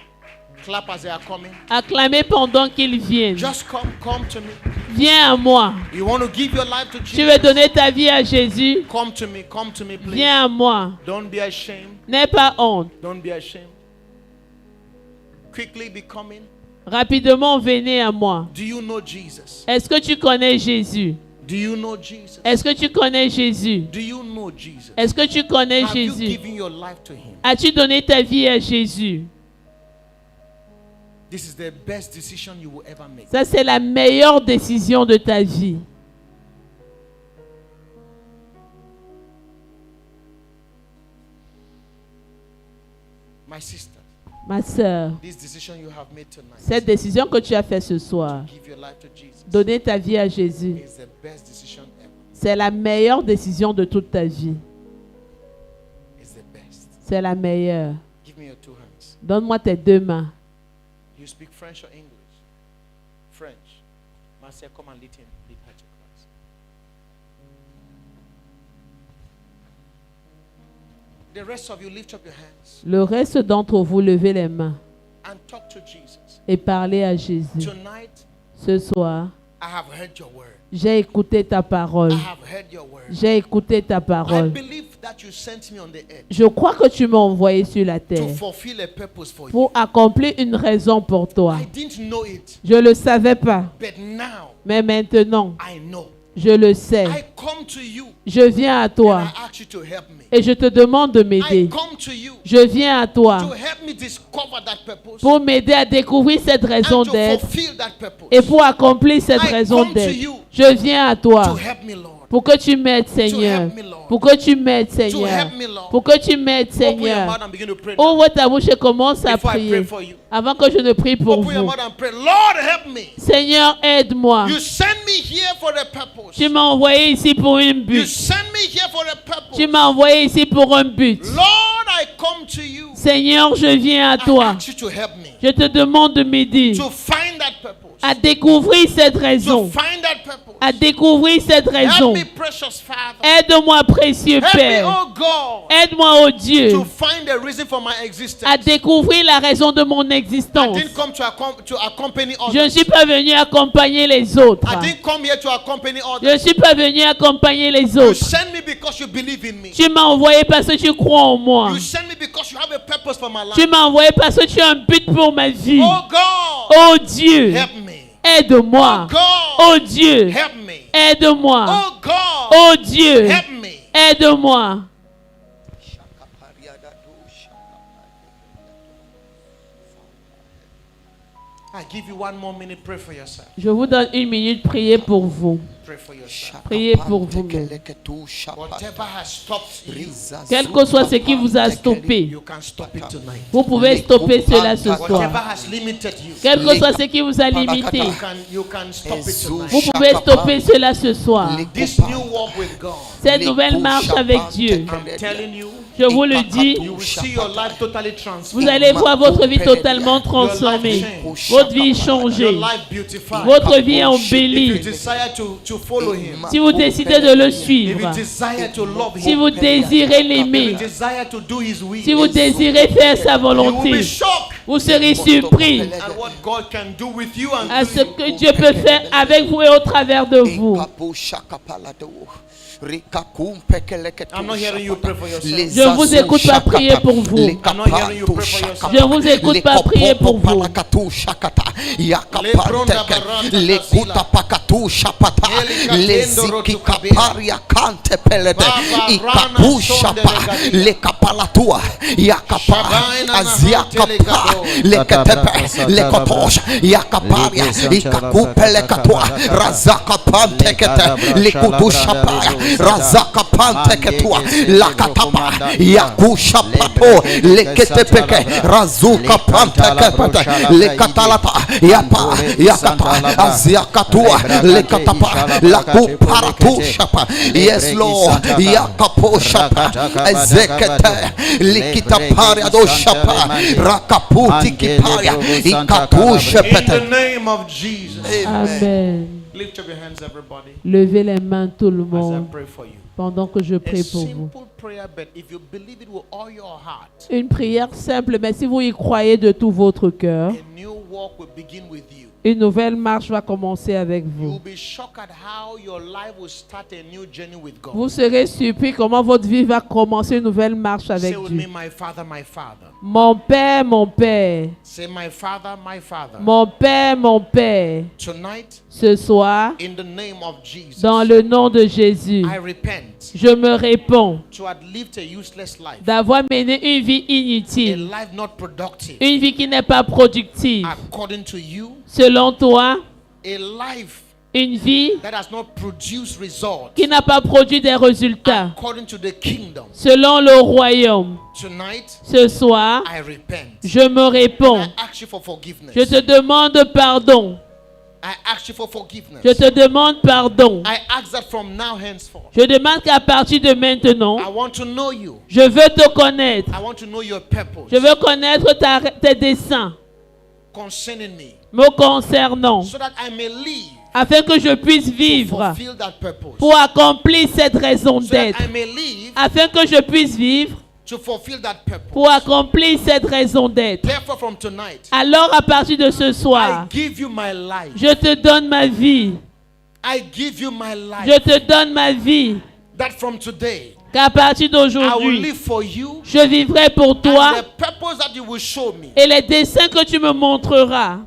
Clap as they are coming.
Acclamez pendant qu'ils viennent.
Just come to me.
Viens à moi.
You want to give your life to
Tu veux
Jesus?
donner ta vie à Jésus,
Come to me, please.
viens à moi.
Don't be ashamed.
N'aie pas honte.
Don't be ashamed. Quickly be coming.
Rapidement, venez à moi.
Do you know Jesus?
Est-ce que tu connais Jésus?
Do you know Jesus?
Est-ce que tu connais Jésus?
Do you know Jesus?
Est-ce que tu connais
Have you
Jésus?
given your life to Him?
As-tu donné ta vie à Jésus?
This is the best decision you will ever make.
Ça, c'est la meilleure décision de ta vie.
My sister,
Ma sœur,
this decision you have made tonight,
cette décision que tu as faite ce soir,
give your life to Jesus,
donner ta vie à Jésus,
is the best decision ever.
c'est la meilleure décision de toute ta vie.
It's the best.
C'est la meilleure.
Give me your two hands.
Donne-moi tes deux mains.
You speak French or English? French. Marcia, come and lead her to Christ. The rest of you, lift up your hands
Le reste d'entre vous, levez les mains
and talk to Jesus.
et parlez à Jésus.
Tonight,
Ce soir,
I have heard your word.
j'ai écouté ta parole.
I have heard your word.
J'ai écouté ta
I
parole.
believe that you sent me on the earth
Je crois que tu m'as envoyé sur la
to
terre
fulfill a purpose for you.
pour accomplir une raison pour toi.
I didn't know it,
Je ne le savais pas,
but now
mais maintenant,
I know.
je le sais.
I come to you
Je viens à
and
toi
I ask you to help me.
et je te demande de
I
m'aider.
come to you
Je viens à
to
toi
help me discover that purpose
pour m'aider à découvrir cette raison
and to
d'être
fulfill that purpose.
et pour accomplir cette
I
raison
come to
d'être.
you
Je viens à
To
toi
help me, Lord.
pour que tu m'aides, Seigneur.
help me, Lord.
Pour que tu m'aides,
To
Seigneur.
help me, Lord.
Pour que tu m'aides,
Open your mouth
Seigneur.
and begin to pray now.
Ouvre ta bouche et commence à
Before I pray
prier.
for you.
Avant que je ne prie pour
Open your
vous.
mouth and pray. Lord, help me.
Seigneur, aide-moi.
You send me here for a purpose.
Tu m'as envoyé ici pour un
You
but.
send me here for a purpose.
Tu m'as envoyé ici pour un but.
Lord, I come to you.
Seigneur, je viens à
I
toi.
ask you to help me
Je te demande de m'aider
to find that purpose.
à découvrir cette
To
raison.
find that purpose.
À découvrir cette raison.
Help me, precious Father.
Aide-moi, précieux
Help me,
Père.
oh God,
Aide-moi, oh Dieu,
to find a reason for my existence.
à découvrir la raison de mon
I
existence.
didn't come to accompany
Je ne
others.
suis pas venu accompagner les autres.
I didn't come here to accompany
Je
others.
ne suis pas venu accompagner les
You
autres.
send me because you believe in me.
Tu m'as envoyé parce que tu crois en moi.
You send me because you have a purpose for my life.
Tu m'as envoyé parce que tu as un but pour ma vie.
Oh God,
Oh Dieu,
help me.
aide-moi.
Oh God,
Oh Dieu,
help me.
aide-moi.
Oh God,
Oh Dieu,
help me.
aide-moi.
I give you 1 more minute. Pray for yourself.
Je vous donne 1 minute, priez pour vous.
Pray for yourself.
Priez pour vous-même.
Whatever has stopped you,
Quel que soit ce qui vous a stoppé,
you can stop it tonight.
vous pouvez stopper cela ce
Whatever
soir.
has limited you,
Quel que soit ce qui vous a limité,
you can stop it
vous
tonight.
pouvez stopper cela ce soir.
This new walk with God,
Cette nouvelle marche avec Dieu,
I'm telling you,
je vous le dis,
you will see your life totally transformed.
vous allez voir votre vie totalement transformée, votre vie
Your
changée,
life beautified.
votre vie
If you
embellie.
desire to follow Him,
Si vous décidez de le
if
suivre,
you desire to love
si
Him,
vous désirez
if
l'aimer,
you desire to do His will,
si vous désirez faire sa
you will
volonté,
be shocked
vous serez surpris
at what God can do with you and
à
through
ce
you.
que Dieu peut faire avec vous et au travers de vous.
I'm not hearing you pray for yourself.
Je ne vous écoute pas prier pour vous.
I'm not hearing you pray for yourself.
Je ne vous écoute pas prier pour vous.
Razaka pante ketua la katapa yakusha pato leketepeke razuka pante kepete lekatalata yapa yakata aziakatua lekatapa la kuparatu shapa. Yes Lord, yakapo shapa ezekete likitaparia do shapa rakaputi kiparia ikatu
In
shepete.
the name of Jesus.
Amen.
Lift up your hands, everybody,
Levez les mains tout le
as I
monde
pray for you.
pendant que je
A
prie pour vous.
simple prayer, but if you believe it with all your heart,
Une prière simple, mais si vous y croyez de tout votre cœur,
a new walk will begin with you.
une nouvelle marche va commencer avec
You will
vous.
be shocked at how your life will start a new journey with God.
Vous serez surpris comment votre vie va commencer une nouvelle marche avec
Say with me,
Dieu.
my Father, my Father.
Mon Père, mon Père.
Say, my Father, my Father.
Mon Père, mon Père.
Tonight,
Ce soir,
in the name of Jesus,
dans le nom de Jésus,
I repent
Je me réponds
to have lived a useless life,
d'avoir mené une vie
a
inutile,
life not productive,
une vie qui n'est pas productive.
according to you,
Selon toi,
a life
une vie
that has not produced results,
qui n'a pas produit des résultats.
according to the kingdom.
Selon le royaume,
Tonight,
ce soir,
I repent.
je me réponds.
I ask you for forgiveness.
Je te demande pardon.
I ask you for forgiveness.
Je te demande pardon.
I ask that from now henceforth.
Je demande qu'à partir de maintenant,
I want to know you.
je veux te connaître.
I want to know your purpose
Je veux connaître tes desseins
concerning me,
me concernant,
so that I may live
afin que je puisse
to
vivre
fulfill that purpose.
pour accomplir cette raison
So that
d'être.
I may live
Afin que je puisse vivre
to fulfill that purpose.
pour accomplir cette raison d'être.
Therefore, from tonight,
Alors à partir de ce soir,
I give you my life.
je te donne ma vie.
I give you my life.
Je te donne ma vie.
That from today,
Qu'à partir
I will
d'aujourd'hui,
live for you.
je vivrai pour toi
And the purpose that you will show me
et les desseins que tu me montreras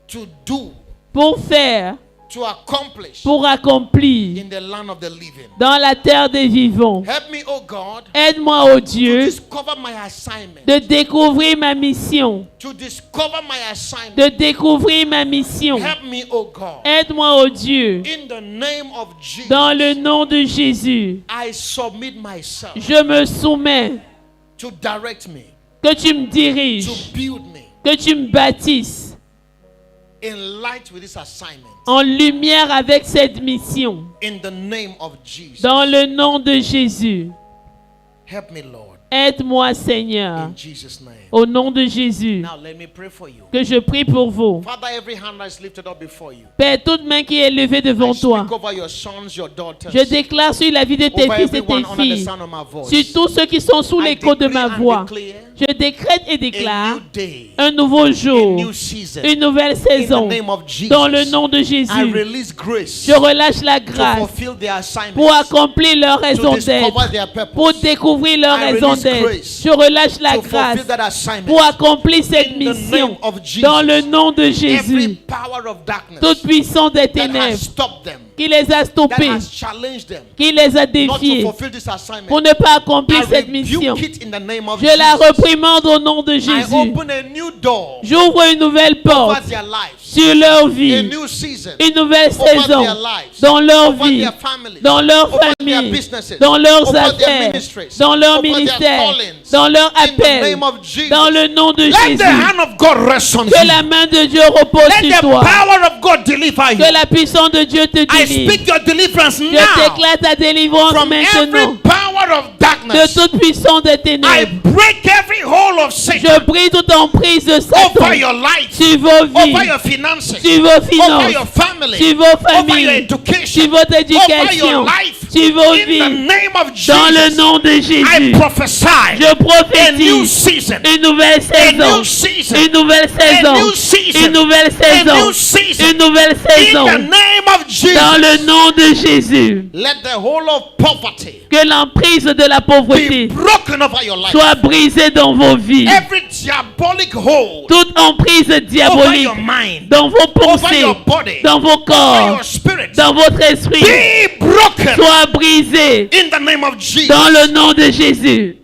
to do,
pour faire,
to accomplish
pour accomplir
in the land of the living.
dans la terre des vivants.
Help me, oh God,
Aide-moi, oh
to
Dieu,
discover my assignment.
de découvrir ma mission.
To discover my assignment.
De découvrir ma mission.
Help me, oh God.
Aide-moi, oh Dieu,
In the name of Jesus,
dans le nom de Jésus.
I submit myself
Je me soumets,
to direct me,
que tu me
to
diriges,
build me
que tu me bâtisses
in light with this assignment.
en lumière avec cette mission.
In the name of Jesus.
Dans le nom de Jésus.
Help me, Lord.
Aide-moi, Seigneur,
In Jesus' name.
au nom de Jésus.
Now let me pray for you.
Que je prie pour vous.
Father, every hand that is lifted up before you.
Père, toute main qui est levée devant
I
toi,
speak over your sons, your daughters.
je déclare sur la vie de tes
Over
fils et
everyone
tes
under the
filles,
sound of my voice.
sur tous ceux qui sont sous
I
l'écho de ma
decree and
voix.
declare
Je décrète et
a
déclare
new day,
un nouveau
a
jour,
new season.
une nouvelle
In
saison,
the name of Jesus.
dans le nom de
I
Jésus.
release grace
Je relâche la
to
grâce
fulfill their assignment.
pour accomplir leur
To
raison
discover
d'être,
their purpose.
pour découvrir leur
I
raison
release
d'être.
grace
Je relâche la
to
grâce
fulfill that assignment.
pour accomplir cette
In the name
mission
of Jesus.
dans le nom de
Every
Jésus.
power of darkness
Toute puissance des
that has
ténèbres
stopped them,
qui les a
that
stoppés,
has challenged them
qui les a
not to
défiés
fulfill this assignment,
pour ne pas accomplir
I
cette mission.
rebuke it in the name of
Je la
Jesus.
reprimande au nom de
I
Jésus.
open a new door
J'ouvre une nouvelle
over
porte
their lives,
sur leur
a
vie,
new season
une nouvelle
over
saison
their lives,
dans leur
over
vie,
their families,
dans leur
over their
famille,
businesses,
dans leurs
over their
affaires,
ministries,
dans leur
over their
ministère,
callings.
dans leur
In the
appel,
name of Jesus.
dans le nom de
Let the
Jésus.
hand of God rest on
Que
you.
la main de Dieu repose
Let
sur
the
toi.
power of God deliver you.
Que la puissance de Dieu te
I
délivre.
speak your deliverance
Je
now
déclare ta délivrance
from
maintenant
every power of
de
darkness.
toute puissance des
I
ténèbres.
break every hold of Satan
Je brise toute emprise de
over
Satan
your life,
sur vos
over
vies,
your finances,
sur vos
over
finances,
your family,
sur vos
over your
familles,
education,
sur votre
over your
éducation,
life.
sur vos
In the
vies.
name of
Dans le
Jesus,
nom de
I
Jésus,
prophesy
je
a new
prophétise
season,
une nouvelle
a
saison,
new season,
une nouvelle
a
saison,
new season,
une nouvelle
a
saison,
new season.
une nouvelle
In
saison.
the name of
Dans le
Jesus,
nom de Jésus,
let the whole of poverty
que l'emprise de la
be
pauvreté
broken over your life.
soit brisée dans vos vies.
Every diabolic hold
Toute emprise
over
diabolique
your mind,
dans vos
over
pensées,
your body,
dans vos
over
corps,
your spirit,
dans votre esprit,
be broken
soit brisée
in the name of Jesus.
dans le nom de Jésus.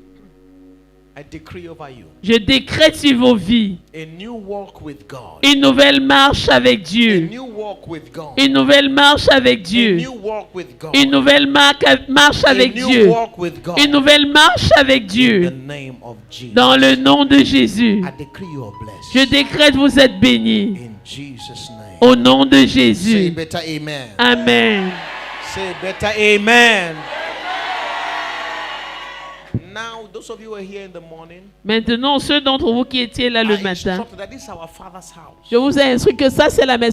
I decree over you
Je décrète sur vos vies
a new walk with God.
une nouvelle marche avec
A
Dieu.
new walk with God.
Une nouvelle marche avec
A
Dieu.
new walk with God.
Une nouvelle marche
A
avec
new
Dieu.
walk with God.
Une nouvelle marche avec
In the
Dieu.
name of Jesus.
Dans le nom de Jésus.
I decree you are blessed.
Je décrète vous êtes bénis.
In Jesus' name.
Au nom de
Say
Jésus.
better amen.
Amen.
Say better amen. Now, those of you who are here in the morning,
Maintenant, ceux d'entre vous qui étiez là le
I
matin,
instructed that this is our Father's house.
je vous ai instruit que ça, c'est la maison